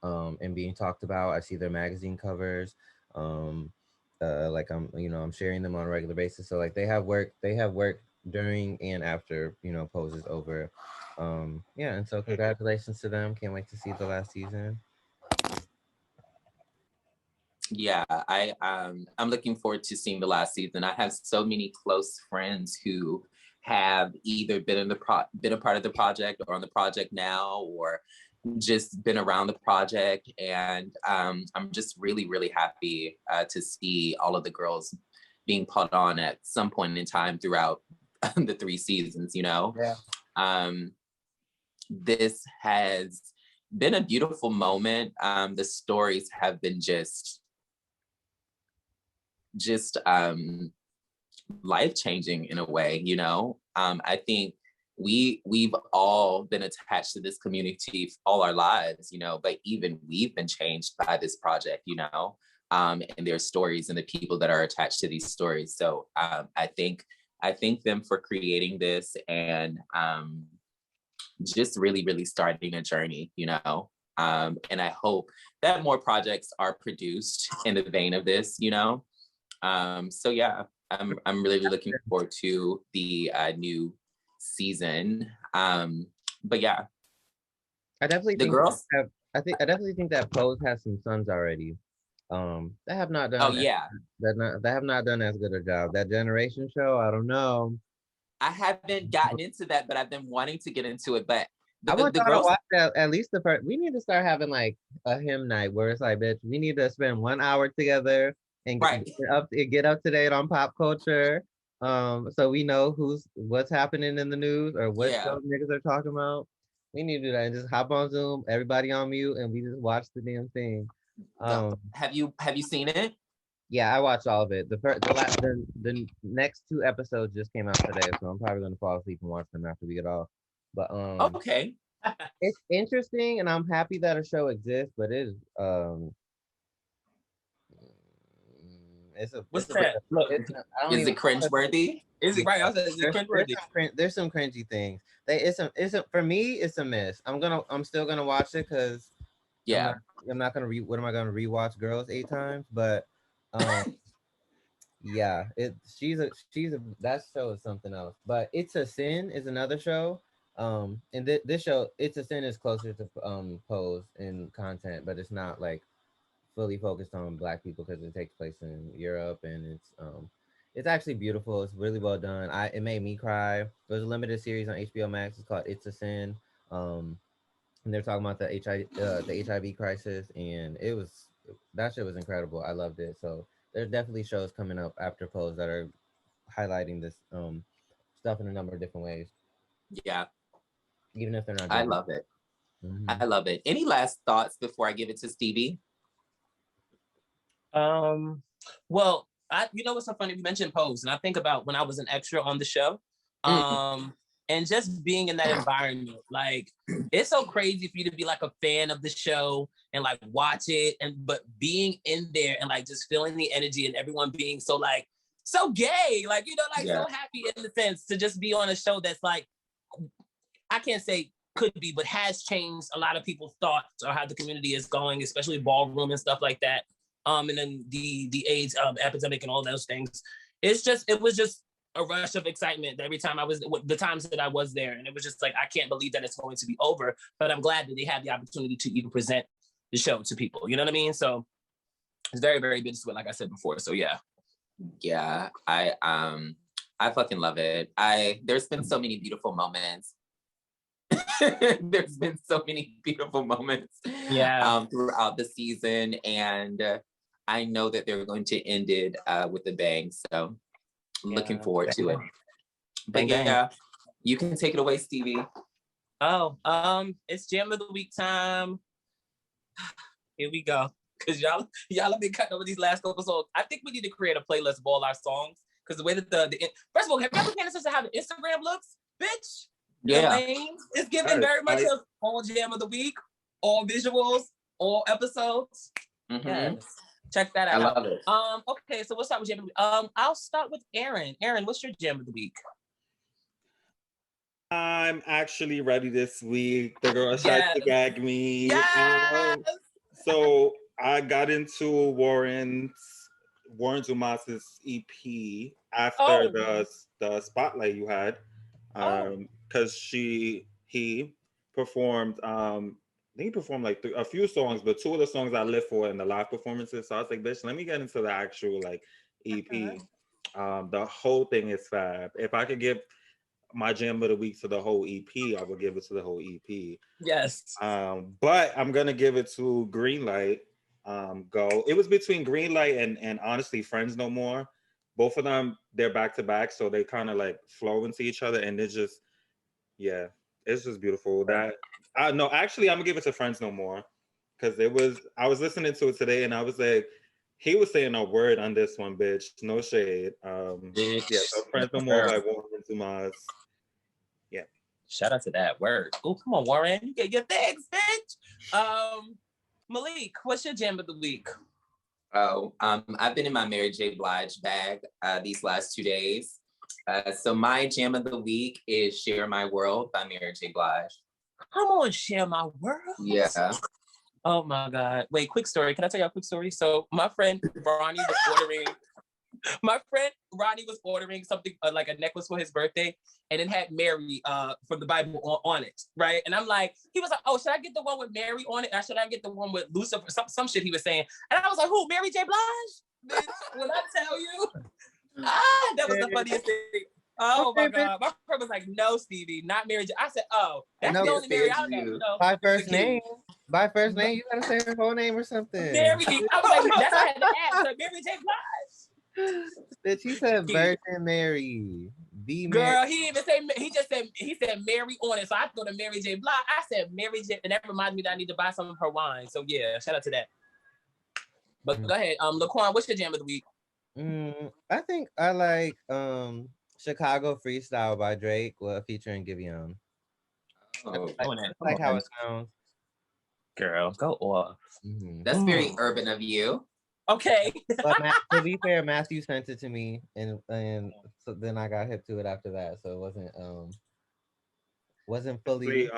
and being talked about. I see their magazine covers. Like I'm sharing them on a regular basis. So like they have work during and after, you know, Pose is over. Yeah, and so congratulations to them. Can't wait to see the last season. Yeah, I'm looking forward to seeing the last season. I have so many close friends who have either been been a part of the project or on the project now, or just been around the project, and I'm just really, really happy to see all of the girls being put on at some point in time throughout the 3 seasons. You know, this has been a beautiful moment. The stories have been just life-changing in a way, you know. I think we've all been attached to this community all our lives, you know, but even we've been changed by this project, you know, and their stories and the people that are attached to these stories. So I thank them for creating this and just really, really starting a journey, you know. And I hope that more projects are produced in the vein of this, you know. So yeah, I'm really looking forward to the new season. But yeah, I definitely the think girls. I definitely think that Pose has some sons already. That have not done. Oh yeah, that have not done as good a job. That Generation show, I don't know. I haven't gotten into that, but I've been wanting to get into it. But I want the y'all girls to watch that at least the first. We need to start having like a hymn night where it's like, bitch, we need to spend 1 hour together and get up to date on pop culture. So we know what's happening in the news or what show niggas are talking about. We need to do that and just hop on Zoom, everybody on mute, and we just watch the damn thing. Have you seen it? Yeah, I watched all of it. The next 2 episodes just came out today, so I'm probably gonna fall asleep and watch them after we get off. But okay. It's interesting, and I'm happy that a show exists, but it is Is it cringeworthy? Is it right? I said, is it cringeworthy? There's some cringy things. It's for me, it's a miss. I'm still gonna watch it because I'm not gonna what am I gonna rewatch Girls 8 times? But Yeah, she's a that show is something else. But It's a Sin is another show. And this show, It's a Sin, is closer to Pose in content, but it's not like fully focused on Black people because it takes place in Europe, and it's actually beautiful. It's really well done. It made me cry. There's a limited series on HBO Max. It's called It's a Sin. Um, and they're talking about the HIV crisis, and that shit was incredible. I loved it. So there's definitely shows coming up after Pose that are highlighting this stuff in a number of different ways, Yeah, even if they're not I gender. love it. Mhm. I love it. Any last thoughts before I give it to Stevie? Well, you know what's so funny? We mentioned Pose, and I think about when I was an extra on the show. And just being in that environment, like it's so crazy for you to be like a fan of the show and like watch it, but being in there and like just feeling the energy and everyone being so like so gay, like so happy in the sense to just be on a show that's like, I can't say could be, but has changed a lot of people's thoughts or how the community is going, especially ballroom and stuff like that. And then the AIDS epidemic and all those things. It was just a rush of excitement every time the times that I was there. And it was just like, I can't believe that it's going to be over, but I'm glad that they had the opportunity to even present the show to people. You know what I mean? So it's very, very bittersweet, like I said before. So yeah. Yeah, I fucking love it. There's been so many beautiful moments. There's been so many beautiful moments throughout the season, and I know that they're going to end it with a bang. So I'm looking forward to it. But yeah, you can take it away, Stevie. Oh, it's Jam of the Week time. Here we go. Cause y'all have been cutting over these last couple songs. I think we need to create a playlist of all our songs. Cause the way that first of all, have you ever paid attention to how the Instagram looks, bitch? Yeah, lanes. It's giving very much of all Jam of the Week, all visuals, all episodes. Mm-hmm. Yes. Check that out. I love it. Okay, so we'll start with Jam of the Week. I'll start with Aaron. Aaron, what's your Jam of the Week? I'm actually ready this week. The girl tried to gag me. Yes! So I got into Warren Dumas's EP after the spotlight you had, because he performed. He performed like a few songs, but two of the songs I live for in the live performances. So I was like, bitch, let me get into the actual like EP. The whole thing is fab. If I could give my Jam of the Week to the whole EP, I would give it to the whole EP. Yes. But I'm gonna give it to Greenlight. Go. It was between Greenlight and honestly Friends No More. Both of them, they're back to back, so they kind of like flow into each other, and it's just beautiful. No, actually, I'm gonna give it to Friends No More because I was listening to it today, and I was like, he was saying a word on this one, bitch. No shade. Yeah, so Friends No More by Warren Dumas. Yeah. Shout out to that word. Oh, come on, Warren. You get your things, bitch. Malik, what's your Jam of the Week? Oh, I've been in my Mary J. Blige bag these last 2 days. So my Jam of the Week is Share My World by Mary J. Blige. Come on, Share My World. Yeah. Oh my God. Wait, quick story. Can I tell you a quick story? So my friend Ronnie was ordering something like a necklace for his birthday, and it had Mary from the Bible on it, right? And I'm like, he was like, oh, should I get the one with Mary on it? Or should I get the one with Lucifer? Some shit he was saying. And I was like, who? Mary J. Blige? Bitch, when I tell you, that was the funniest thing. Oh my God. My friend was like, no, Stevie, not Mary J. I said, oh, that's the only Mary I know. By first name. By first name, you gotta say her whole name or something. Mary. I was like, that's what I had to ask. So Mary J. Blige. Bitch, he said Virgin Mary. Girl, he even said he said Mary on it. So I have to go to Mary J. Blige. I said Mary J. And that reminds me that I need to buy some of her wine. So yeah, shout out to that. But go ahead. Laquan, what's your Jam of the Week? I think I like Chicago Freestyle by Drake, featuring Giveon. I like how it sounds. Girl, go off. That's very urban of you. Okay. But to be fair, Matthew sent it to me, and so then I got hip to it after that. So it wasn't fully.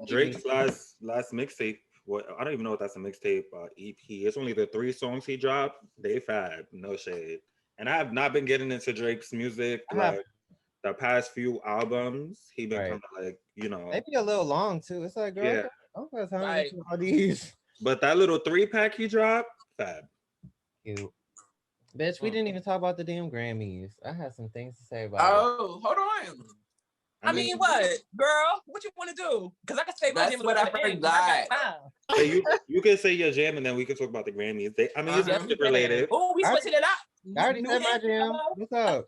Drake's last mixtape. I don't even know if that's a mixtape EP. It's only the 3 songs he dropped. They fab. No shade. And I have not been getting into Drake's music I have like the past few albums. He been right. kind of like, you know, Maybe a little long too. It's like, girl, yeah. I don't got time to Right. listen to all these. But that little 3-pack he dropped, fab. Cute. Bitch, we didn't even talk about the damn Grammys. I had some things to say about it. Oh, hold on. I mean, what, girl? What you want to do? Because I can say my That's jam what I at the end, 'cause forgot. I got time. Hey, you can say your jam and then we can talk about the Grammys. I mean, it's Uh-huh. music related. Oh, we I- switching it up. I already New said my hit, jam. hello? What's up?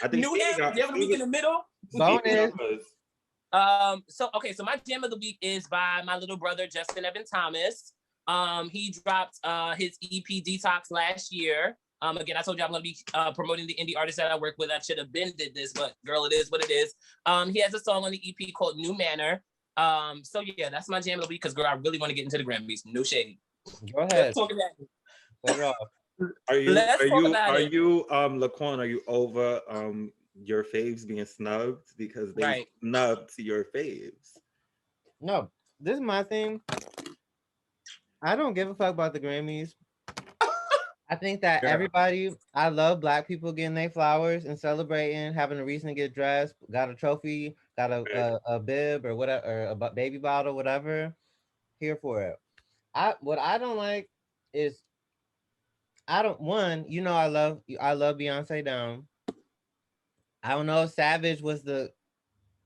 I think New Stevie hit, got- jam of the week in the middle. Bonus. So my jam of the week is by my little brother Justin Evan Thomas. He dropped his EP Detox last year. Again, I told you I'm gonna be promoting the indie artists that I work with. I should have been did this, but girl, it is what it is. He has a song on the EP called New Manner. So yeah, that's my jam of the week because girl, I really want to get into the Grammys. No shade. Go ahead. Let's talk about it. Set it off. Let's talk about it. Laquan, are you over your faves being snubbed because they Right. snubbed your faves? No, this is my thing. I don't give a fuck about the Grammys. I think that everybody, I love Black people getting their flowers and celebrating, having a reason to get dressed, got a trophy, got a bib or whatever, or a baby bottle, whatever. Here for it. What I don't like is I love Beyonce down. I don't know if Savage was the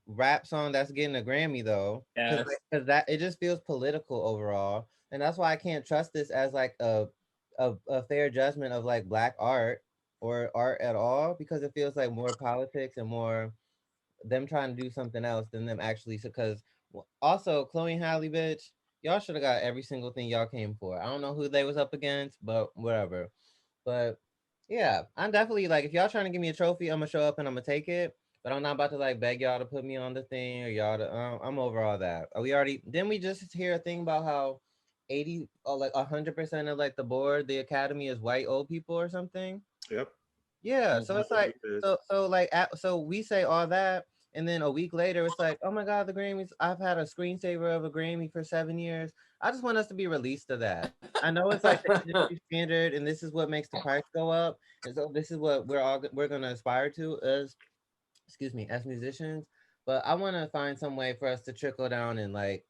rap song that's getting a Grammy though. Yes. Because that it just feels political overall. And that's why I can't trust this as like a fair judgment of like Black art or art at all, because it feels like more politics and more them trying to do something else than them actually. Because also Chloe and Halle, bitch, y'all should have got every single thing y'all came for. I don't know who they was up against, but whatever. But yeah, I'm definitely like, if y'all trying to give me a trophy, I'm gonna show up and I'm gonna take it. But I'm not about to like beg y'all to put me on the thing or y'all to. I'm over all that. Didn't we just hear a thing about how 80 or like 100% of like the board, the academy is white old people or something? Yep. Yeah. So it's like so we say all that, and then a week later it's like, oh my god, the Grammys. I've had a screensaver of a Grammy for 7 years. I just want us to be released to that. I know it's like the industry standard, and this is what makes the price go up, and so this is what we're gonna aspire to as musicians. But I want to find some way for us to trickle down and like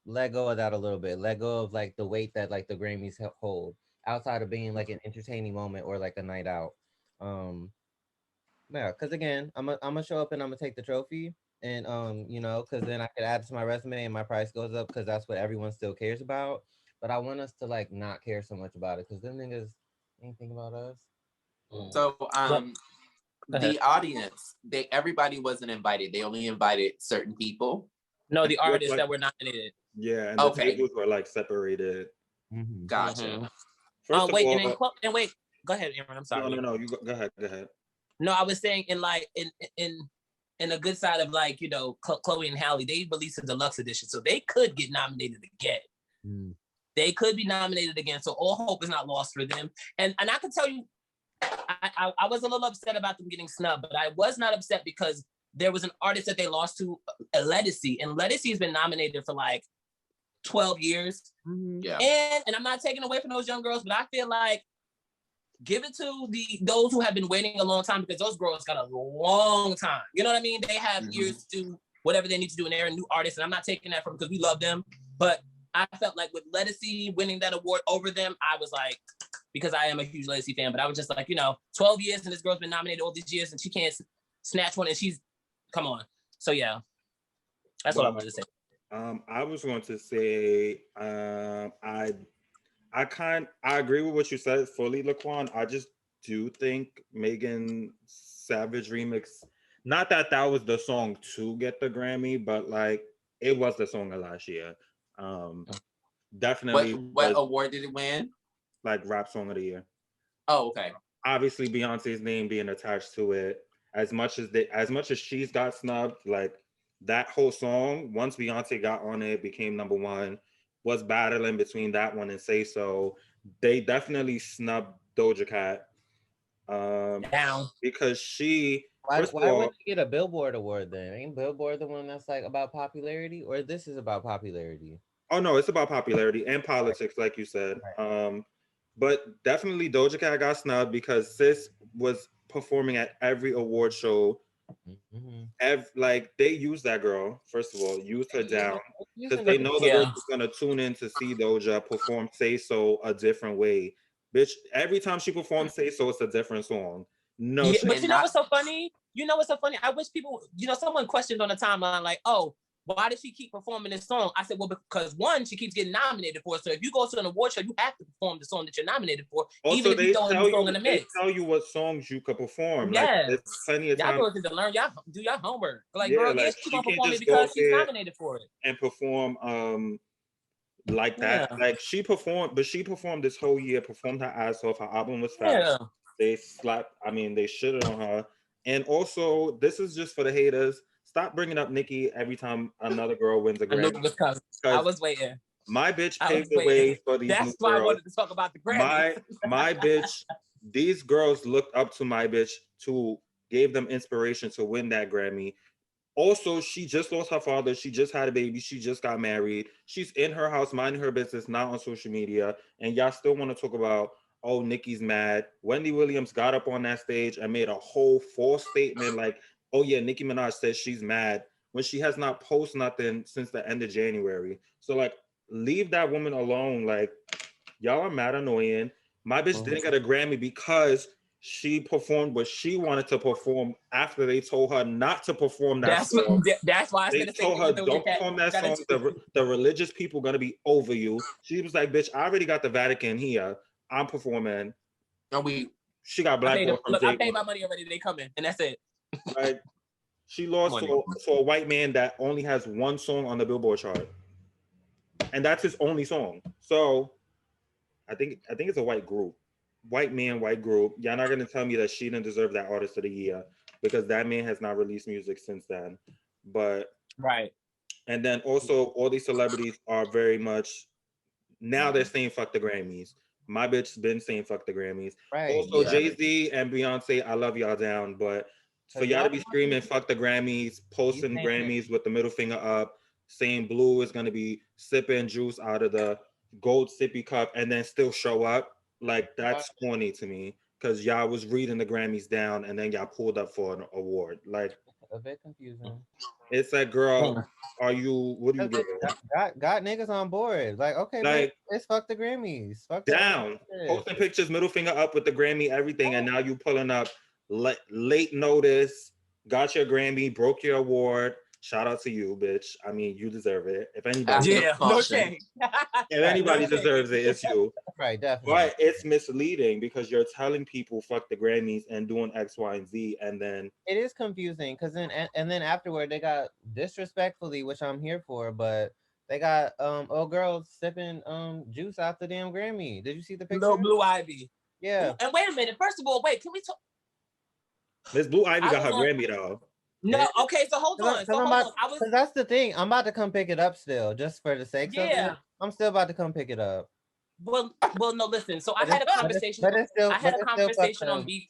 let go of that a little bit. Let go of like the weight that like the Grammys hold outside of being like an entertaining moment or like a night out. Yeah, because again, I'm gonna show up and I'm gonna take the trophy, and because then I could add it to my resume and my price goes up because that's what everyone still cares about. But I want us to like not care so much about it because them niggas ain't thinking about us. So the audience, everybody wasn't invited. They only invited certain people. No, the artists that were nominated. Yeah, and the tables were like separated. Gotcha. Mm-hmm. First of all, and wait. Go ahead, Aaron. I'm sorry. No. You go ahead. Go ahead. No, I was saying in a good side of like, Chloe and Halle, they released a deluxe edition, so they could get nominated again. They could be nominated again, so all hope is not lost for them. And I can tell you, I was a little upset about them getting snubbed, but I was not upset because there was an artist that they lost to, Ledisi, and Ledisi has been nominated for like 12 years. Yeah. And I'm not taking away from those young girls, but I feel like give it to those who have been waiting a long time, because those girls got a long time. You know what I mean? They have years to do whatever they need to do, and they're a new artist, and I'm not taking that from because we love them. But I felt like with Ledisi winning that award over them, I was like, because I am a huge Ledisi fan, but I was just like, 12 years and this girl's been nominated all these years and she can't snatch one, and come on. So yeah, that's what I wanted to say. I was going to say, I agree with what you said fully, Laquan. I just do think Megan Savage remix, not that was the song to get the Grammy, but like it was the song of last year. Definitely. What award did it win? Like Rap Song of the Year. Oh, okay. Obviously Beyonce's name being attached to it. As much as she's got snubbed, like that whole song, once Beyonce got on it, became number one, was battling between that one and Say So. They definitely snubbed Doja Cat. Down. Because why wouldn't you get a Billboard award then? Ain't Billboard the one that's like about popularity, or this is about popularity? Oh no, it's about popularity and politics, like you said. Right. But definitely Doja Cat got snubbed because sis was performing at every award show. Mhm. Like they used that girl, first of all, used her down because Using they the know the Yeah. girl is gonna tune in to see Doja perform Say So a different way. Bitch, every time she performs Say So, it's a different song. No Yeah, shit. but And you know not- what's so funny? You know what's so funny? I wish people, someone questioned on the timeline, like, oh, why does she keep performing this song? I said, well, because one, she keeps getting nominated for it. So if you go to an award show, you have to perform the song that you're nominated for, Also, even if you they throw a tell new song in you the they mix. tell you what songs you could perform. Like Yes. there's plenty of Y'all time. girls need to learn. Y'all do your homework. Like, Yeah, girl, like, yes, she she's gonna can't perform it just go because up she's there nominated for it. and perform like that. Yeah. Like she performed this whole year, performed her ass off. Her album was fat. Yeah. They they shitted on her. And also, this is just for the haters. Stop bringing up Nicki every time another girl wins a I knew Grammy. it was coming. I was waiting. My bitch I paved was the way waiting. for these That's new why I girls. wanted to talk about the Grammys. My bitch, these girls looked up to my bitch to gave them inspiration to win that Grammy. Also, she just lost her father. She just had a baby. She just got married. She's in her house, minding her business, not on social media. And y'all still want to talk about, oh, Nicki's mad. Wendy Williams got up on that stage and made a whole false statement like, oh, yeah, Nicki Minaj says she's mad when she has not posted nothing since the end of January. So, like, leave that woman alone. Like, y'all are mad annoying. My bitch didn't get a Grammy because she performed what she wanted to perform after they told her not to perform that song. That's why I They said the told same her, thing with don't Doja Cat. perform that song. The religious people gonna be over you. She was like, bitch, I already got the Vatican here. I'm performing. And She got I blackballed from paid day my one. money already. They coming, and that's it. Like, she lost to a white man that only has one song on the Billboard chart. And that's his only song. So I think it's a white group. White man, white group. Y'all not gonna tell me that she didn't deserve that artist of the year because that man has not released music since then. But Right. and then also all these celebrities are very much now they're saying fuck the Grammys. My bitch's been saying fuck the Grammys. Right. Also, Yeah. Jay-Z and Beyonce, I love y'all down, but for y'all to be screaming fuck the Grammys, posting Grammys with the middle finger up, saying Blue is gonna be sipping juice out of the gold sippy cup and then still show up, like that's corny to me. Cause y'all was reading the Grammys down and then y'all pulled up for an award. Like A bit confusing. it's like, girl, what are you doing? Got niggas on board. Like, okay, Like, let's fuck the Grammys. Fuck down, posting pictures, middle finger up with the Grammy, everything, and now you pulling up late notice, got your Grammy, broke your award. Shout out to you, bitch. I mean, you deserve it. If anybody, Yeah, no shame. if anybody deserves it, it's you. Right, definitely. But it's misleading because you're telling people fuck the Grammys and doing X, Y, and Z, and then It is confusing because then afterward they got disrespectfully, which I'm here for, but they got old girls sipping juice out the damn Grammy. Did you see the picture? Little Blue Ivy. Yeah. And wait a minute. First of all, can we talk? Miss Blue Ivy got her was on- Grammy though. No, okay, so hold on. Because that's the thing. I'm about to come pick it up still, just for the sake of it. Yeah. I'm still about to come pick it up. Well, no. Listen. So I had a conversation. I had a conversation on B.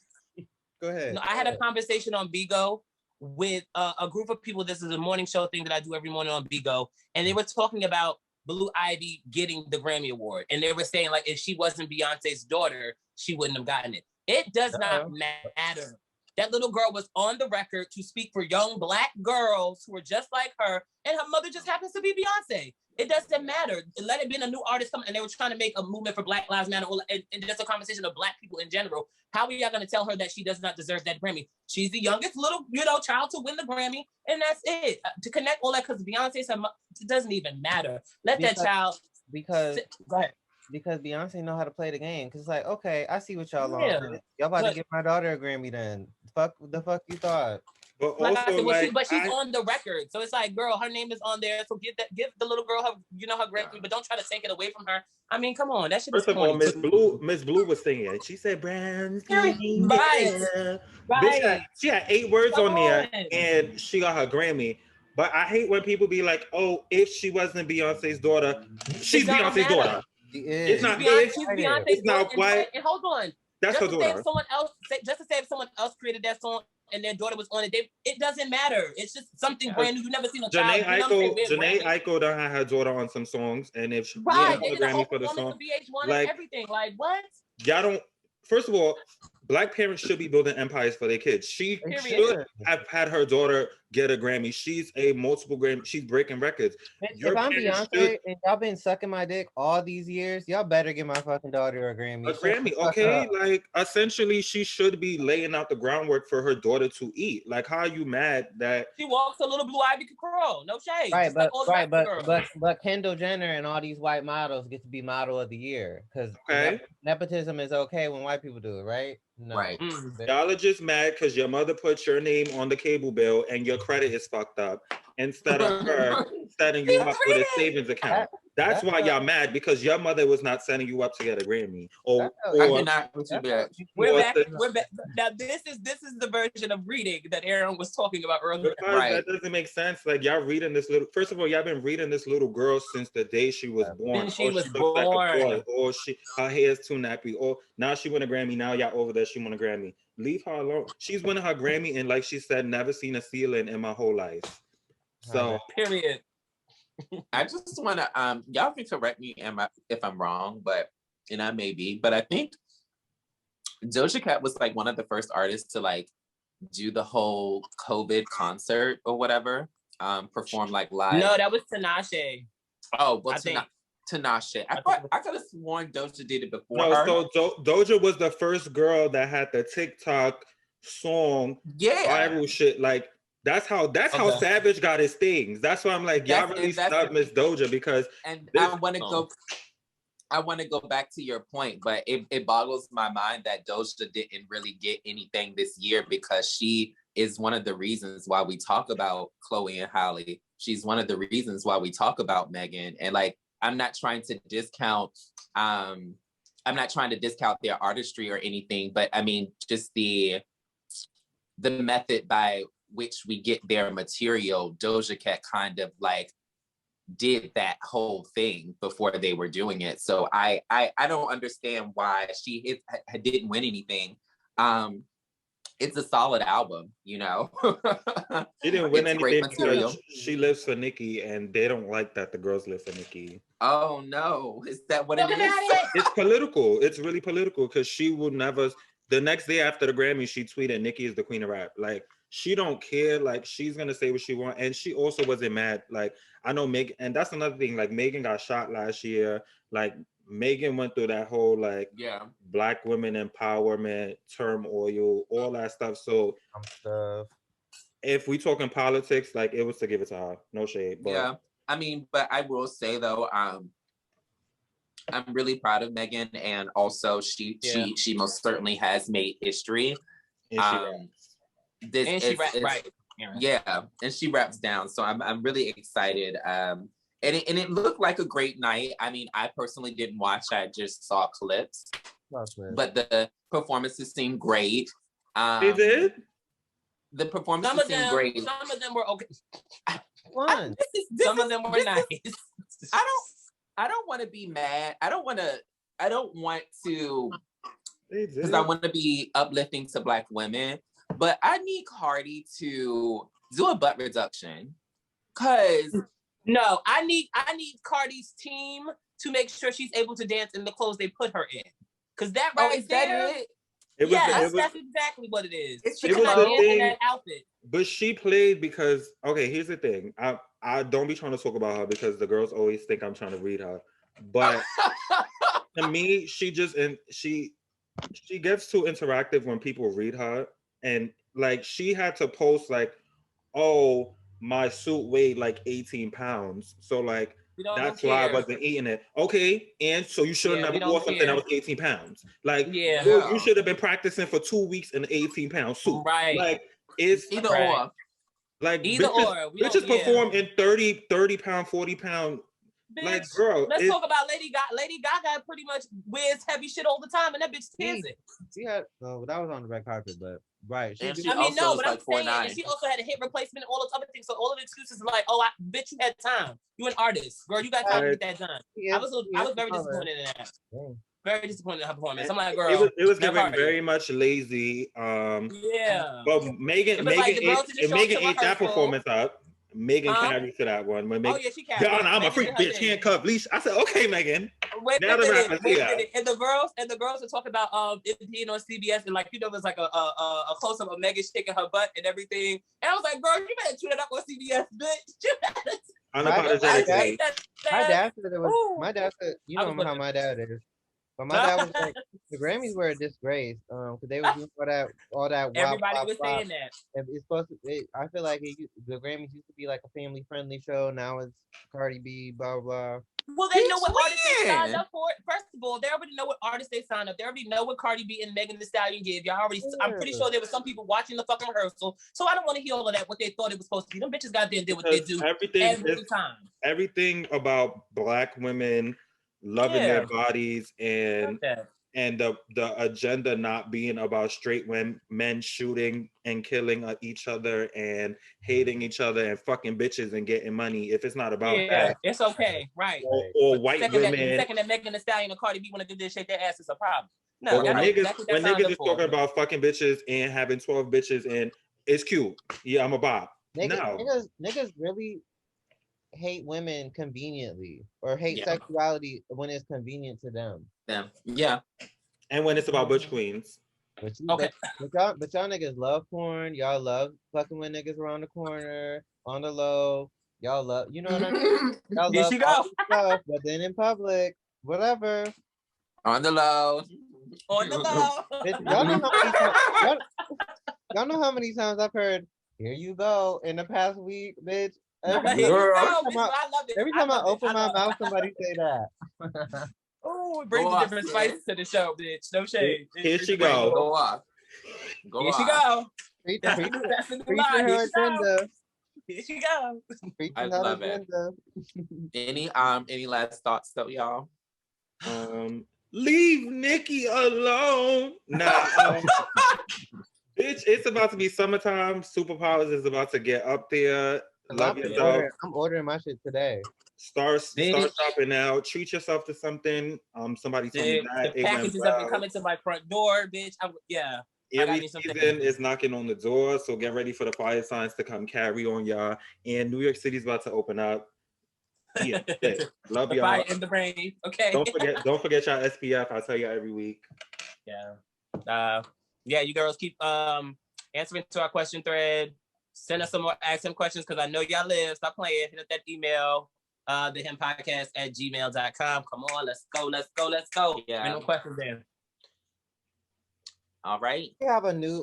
Go ahead. No, I had a conversation on Bigo with a group of people. This is a morning show thing that I do every morning on Bigo, and they were talking about Blue Ivy getting the Grammy Award, and they were saying like if she wasn't Beyonce's daughter, she wouldn't have gotten it. It does not matter. That little girl was on the record to speak for young Black girls who are just like her, and her mother just happens to be Beyonce. It doesn't matter. Let it be a new artist come, and they were trying to make a movement for Black Lives Matter, and just a conversation of Black people in general. How are y'all going to tell her that she does not deserve that Grammy? She's the youngest little, child to win the Grammy, and that's it. To connect all that because Beyonce's her mother, it doesn't even matter. Let that child. Because go ahead. Because Beyonce know how to play the game. Cause it's like, okay, I see what y'all Yeah. on. Y'all about to give my daughter a Grammy then. Fuck you thought. But Like also, I said, like, she's on the record, so it's like, girl, her name is on there. So give the little girl her, her Grammy, but don't try to take it away from her. I mean, come on, that shit is first of all, corny. Miss Blue was singing. She said, "Brown Right. skin, yeah." Bitch, she had 8 words on there, and she got her Grammy. But I hate when people be like, "Oh, if she wasn't Beyonce's daughter, she's Beyonce's daughter." It's not if. She's Beyonce's It's not daughter. why. And hold on. That's her Just to say daughter. if someone else created that song, and their daughter was on it, it doesn't matter. It's just something brand new. You never seen a Janae child. Aiko done had her daughter on some songs, and if she right, won they a did a whole Grammy for the performance song, on VH1 like, and everything. Like what? Y'all don't. First of all, Black parents should be building empires for their kids. She should have had her daughter get a Grammy. She's a multiple Grammy. She's breaking records. If I'm Beyonce and y'all been sucking my dick all these years, y'all better give my fucking daughter a Grammy. A Grammy, okay? Like, essentially, she should be laying out the groundwork for her daughter to eat. Like, how are you mad that she walks a little Blue Ivy girl? No shade. Right, but like but Kendall Jenner and all these white models get to be model of the year because nepotism is okay when white people do it, right? No. Right. Y'all are just mad because your mother put your name on the cable bill and your credit is fucked up instead of her setting you up with a savings account. That's why y'all mad, because your mother was not setting you up to get a Grammy. Or I did not. We're back. Now this is the version of reading that Aaron was talking about earlier. Because that doesn't make sense. Like, y'all reading this little. First of all, y'all been reading this little girl since the day she was born. She was looks born. like a boy. Or her hair's too nappy. Or now she won a Grammy. Now y'all over there. She won a Grammy. Leave her alone. She's winning her Grammy, and like she said, never seen a ceiling in my whole life. So period. I just want to y'all can correct me if I'm wrong, but I may be, but I think Doja Cat was like one of the first artists to like do the whole COVID concert or whatever, perform like live. No, that was Tinashe. Oh, well, Tinashe. I could have sworn Doja did it before her. So Doja was the first girl that had the TikTok song viral shit. Like, that's how Savage got his things. That's why I'm like, y'all really stuck Miss Doja, because I want to go back to your point, but it boggles my mind that Doja didn't really get anything this year, because she is one of the reasons why we talk about Chloe and Halle. She's one of the reasons why we talk about Megan. And like, I'm not trying to discount their artistry or anything, but I mean, just the method by which we get their material. Doja Cat kind of like did that whole thing before they were doing it. So I don't understand why she didn't win anything. It's a solid album, you know. She didn't win anything because she lives for Nicki, and they don't like that the girls live for Nicki. Oh no, is that what it is? It's political. It's really political, because she will never. The next day after the Grammy, she tweeted, "Nicki is the queen of rap." Like, she don't care. Like, she's gonna say what she wants, and she also wasn't mad. Like, I know Megan, and that's another thing. Like, Megan got shot last year. Like, Megan went through that whole like Black women empowerment, turmoil, all that stuff. So if we talking politics, like, it was to give it to her. No shade. But yeah, I mean, but I will say though, I'm really proud of Megan, and also she most certainly has made history. And she raps. Yeah, and she raps down. So I'm really excited. And it looked like a great night. I mean, I personally didn't watch. I just saw clips. But the performances seemed great. They did? The performances seemed great. Some of them were okay. Some of them were nice. I don't want to be mad. I don't want to, because I want to be uplifting to Black women, but I need Cardi to do a butt reduction. Cause no, I need Cardi's team to make sure she's able to dance in the clothes they put her in. Cause that right there. That's exactly what it is. She cannot dance in that outfit. But she played because, okay, here's the thing. I don't be trying to talk about her because the girls always think I'm trying to read her. But to me, she gets too interactive when people read her. And like, she had to post like, oh, my suit weighed like 18 pounds. So like, that's why I wasn't eating it. Okay, and so you should have never wore something that was 18 pounds. Like, you should have been practicing for 2 weeks in an 18-pound suit. Right. Like, it's either or. Like, either or. Bitches perform in 30-pound, 40-pound. Like, girl. Let's talk about Lady Gaga. Lady Gaga pretty much wears heavy shit all the time, and that bitch tears it. That was on the red carpet, but right. But I'm saying, and she also had a hip replacement and all those other things. So all of the excuses are like, oh, bitch, you had time. You an artist, girl. You got time to get that done. I was very disappointed in that. Very disappointed in her performance. I'm like, girl, it was that giving party. very much lazy. Yeah. But Megan It was like the girls didn't show up to ate that rehearsal. performance up. Megan carried to that one. When Megan, Oh yeah, she carried. I'm a Megan freak did her bitch, thing. handcuffed, leash. I said, okay, Megan. Wait Now a the minute, rappers, wait yeah. a minute. And the girls were talking about it being on CBS and like it was like a close up of Megan shaking her butt and everything. And I was like, girl, you better tune it up on CBS, bitch. You better. Unapologetically. My dad said it was. Ooh. My dad said, you I know was how looking. my dad is. But my dad was like, the Grammys were a disgrace. Because they were doing all that. Everybody wop, was wop. saying that. And it's supposed to. I feel like the Grammys used to be like a family friendly show. Now it's Cardi B, blah blah. Well, they know what Bitch, artists they signed when? up for. First of all, they already know what artists they signed up. They already know what Cardi B and Megan Thee Stallion give. Y'all already. I'm pretty sure there was some people watching the fucking rehearsal. So I don't want to hear all of that. What they thought it was supposed to be. Them bitches got there and did what they do every time. Everything about Black women loving their bodies and the agenda not being about straight men shooting and killing each other and hating each other and fucking bitches and getting money. If it's not about that, it's okay, right? Or white women. The second that Megan Thee Stallion and Cardi B want to do this, shake their ass, it's a problem. No, But when niggas is for. talking about fucking bitches and having 12 bitches and it's cute. Yeah, I'm a bop. Niggas really hate women conveniently or hate sexuality when it's convenient to them. Yeah. And when it's about butch queens. But y'all niggas love porn. Y'all love fucking with niggas around the corner, on the low. Y'all love, you know what I mean? Y'all Here love she go. all this stuff, but then in public, whatever. On the low. On the low. Y'all know how many times I've heard, here you go, in the past week, bitch. Every time I open my mouth, somebody say that. Oh, it brings a different spice to the show, bitch. No shade. Here she go. Go off. Here she go. Preaching her agenda. Here she go. I love it. Any last thoughts though, y'all? Leave Nikki alone. Nah. Bitch, it's about to be summertime. Superpowers is about to get up there. Love yourself. I'm ordering my shit today. Start shopping now. Treat yourself to something. Somebody told me that. The packages have been coming to my front door, bitch. Every season is knocking on the door, so get ready for the fire signs to come carry on y'all. And New York City's about to open up. Yeah, love the y'all. fire and the rain. Okay. Don't forget y'all SPF. I tell you every week. Yeah. You girls keep answering to our question thread. Send us some more ask questions because I know y'all live. Stop playing. Hit up that email, thehempodcast@gmail.com. Come on, let's go. Yeah. No questions there. All right. I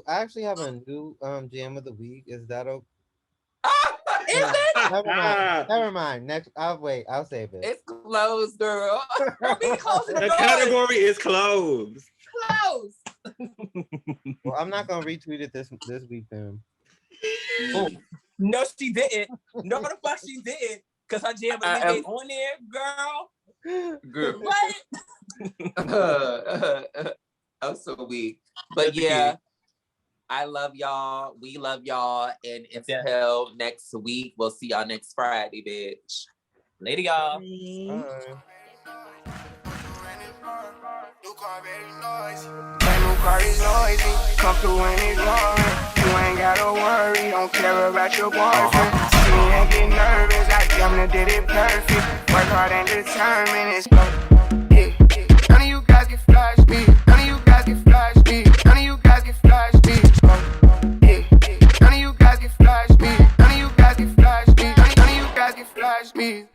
actually have a new jam of the week. Is that okay? Is it? Never mind. Next, I'll save it. It's closed, girl. The category is closed. Well, I'm not gonna retweet it this week then. Oh, no, she didn't. No, the fuck she didn't. Cause her jam of the week on there, girl. What? I'm so weak. But yeah, I love y'all. We love y'all. And until next week, we'll see y'all next Friday, bitch. Later, y'all. New car very noisy. Brand new car is noisy. Come through when it's roaring. You ain't gotta worry. Don't care about your boyfriend. See me and get nervous. I damn did it perfect. Work hard and determined. It's none of you guys get flash me. None of you guys get flash me. None of you guys get flash me. None of you guys get flash me. None of you guys get flash me. None of you guys get flash me.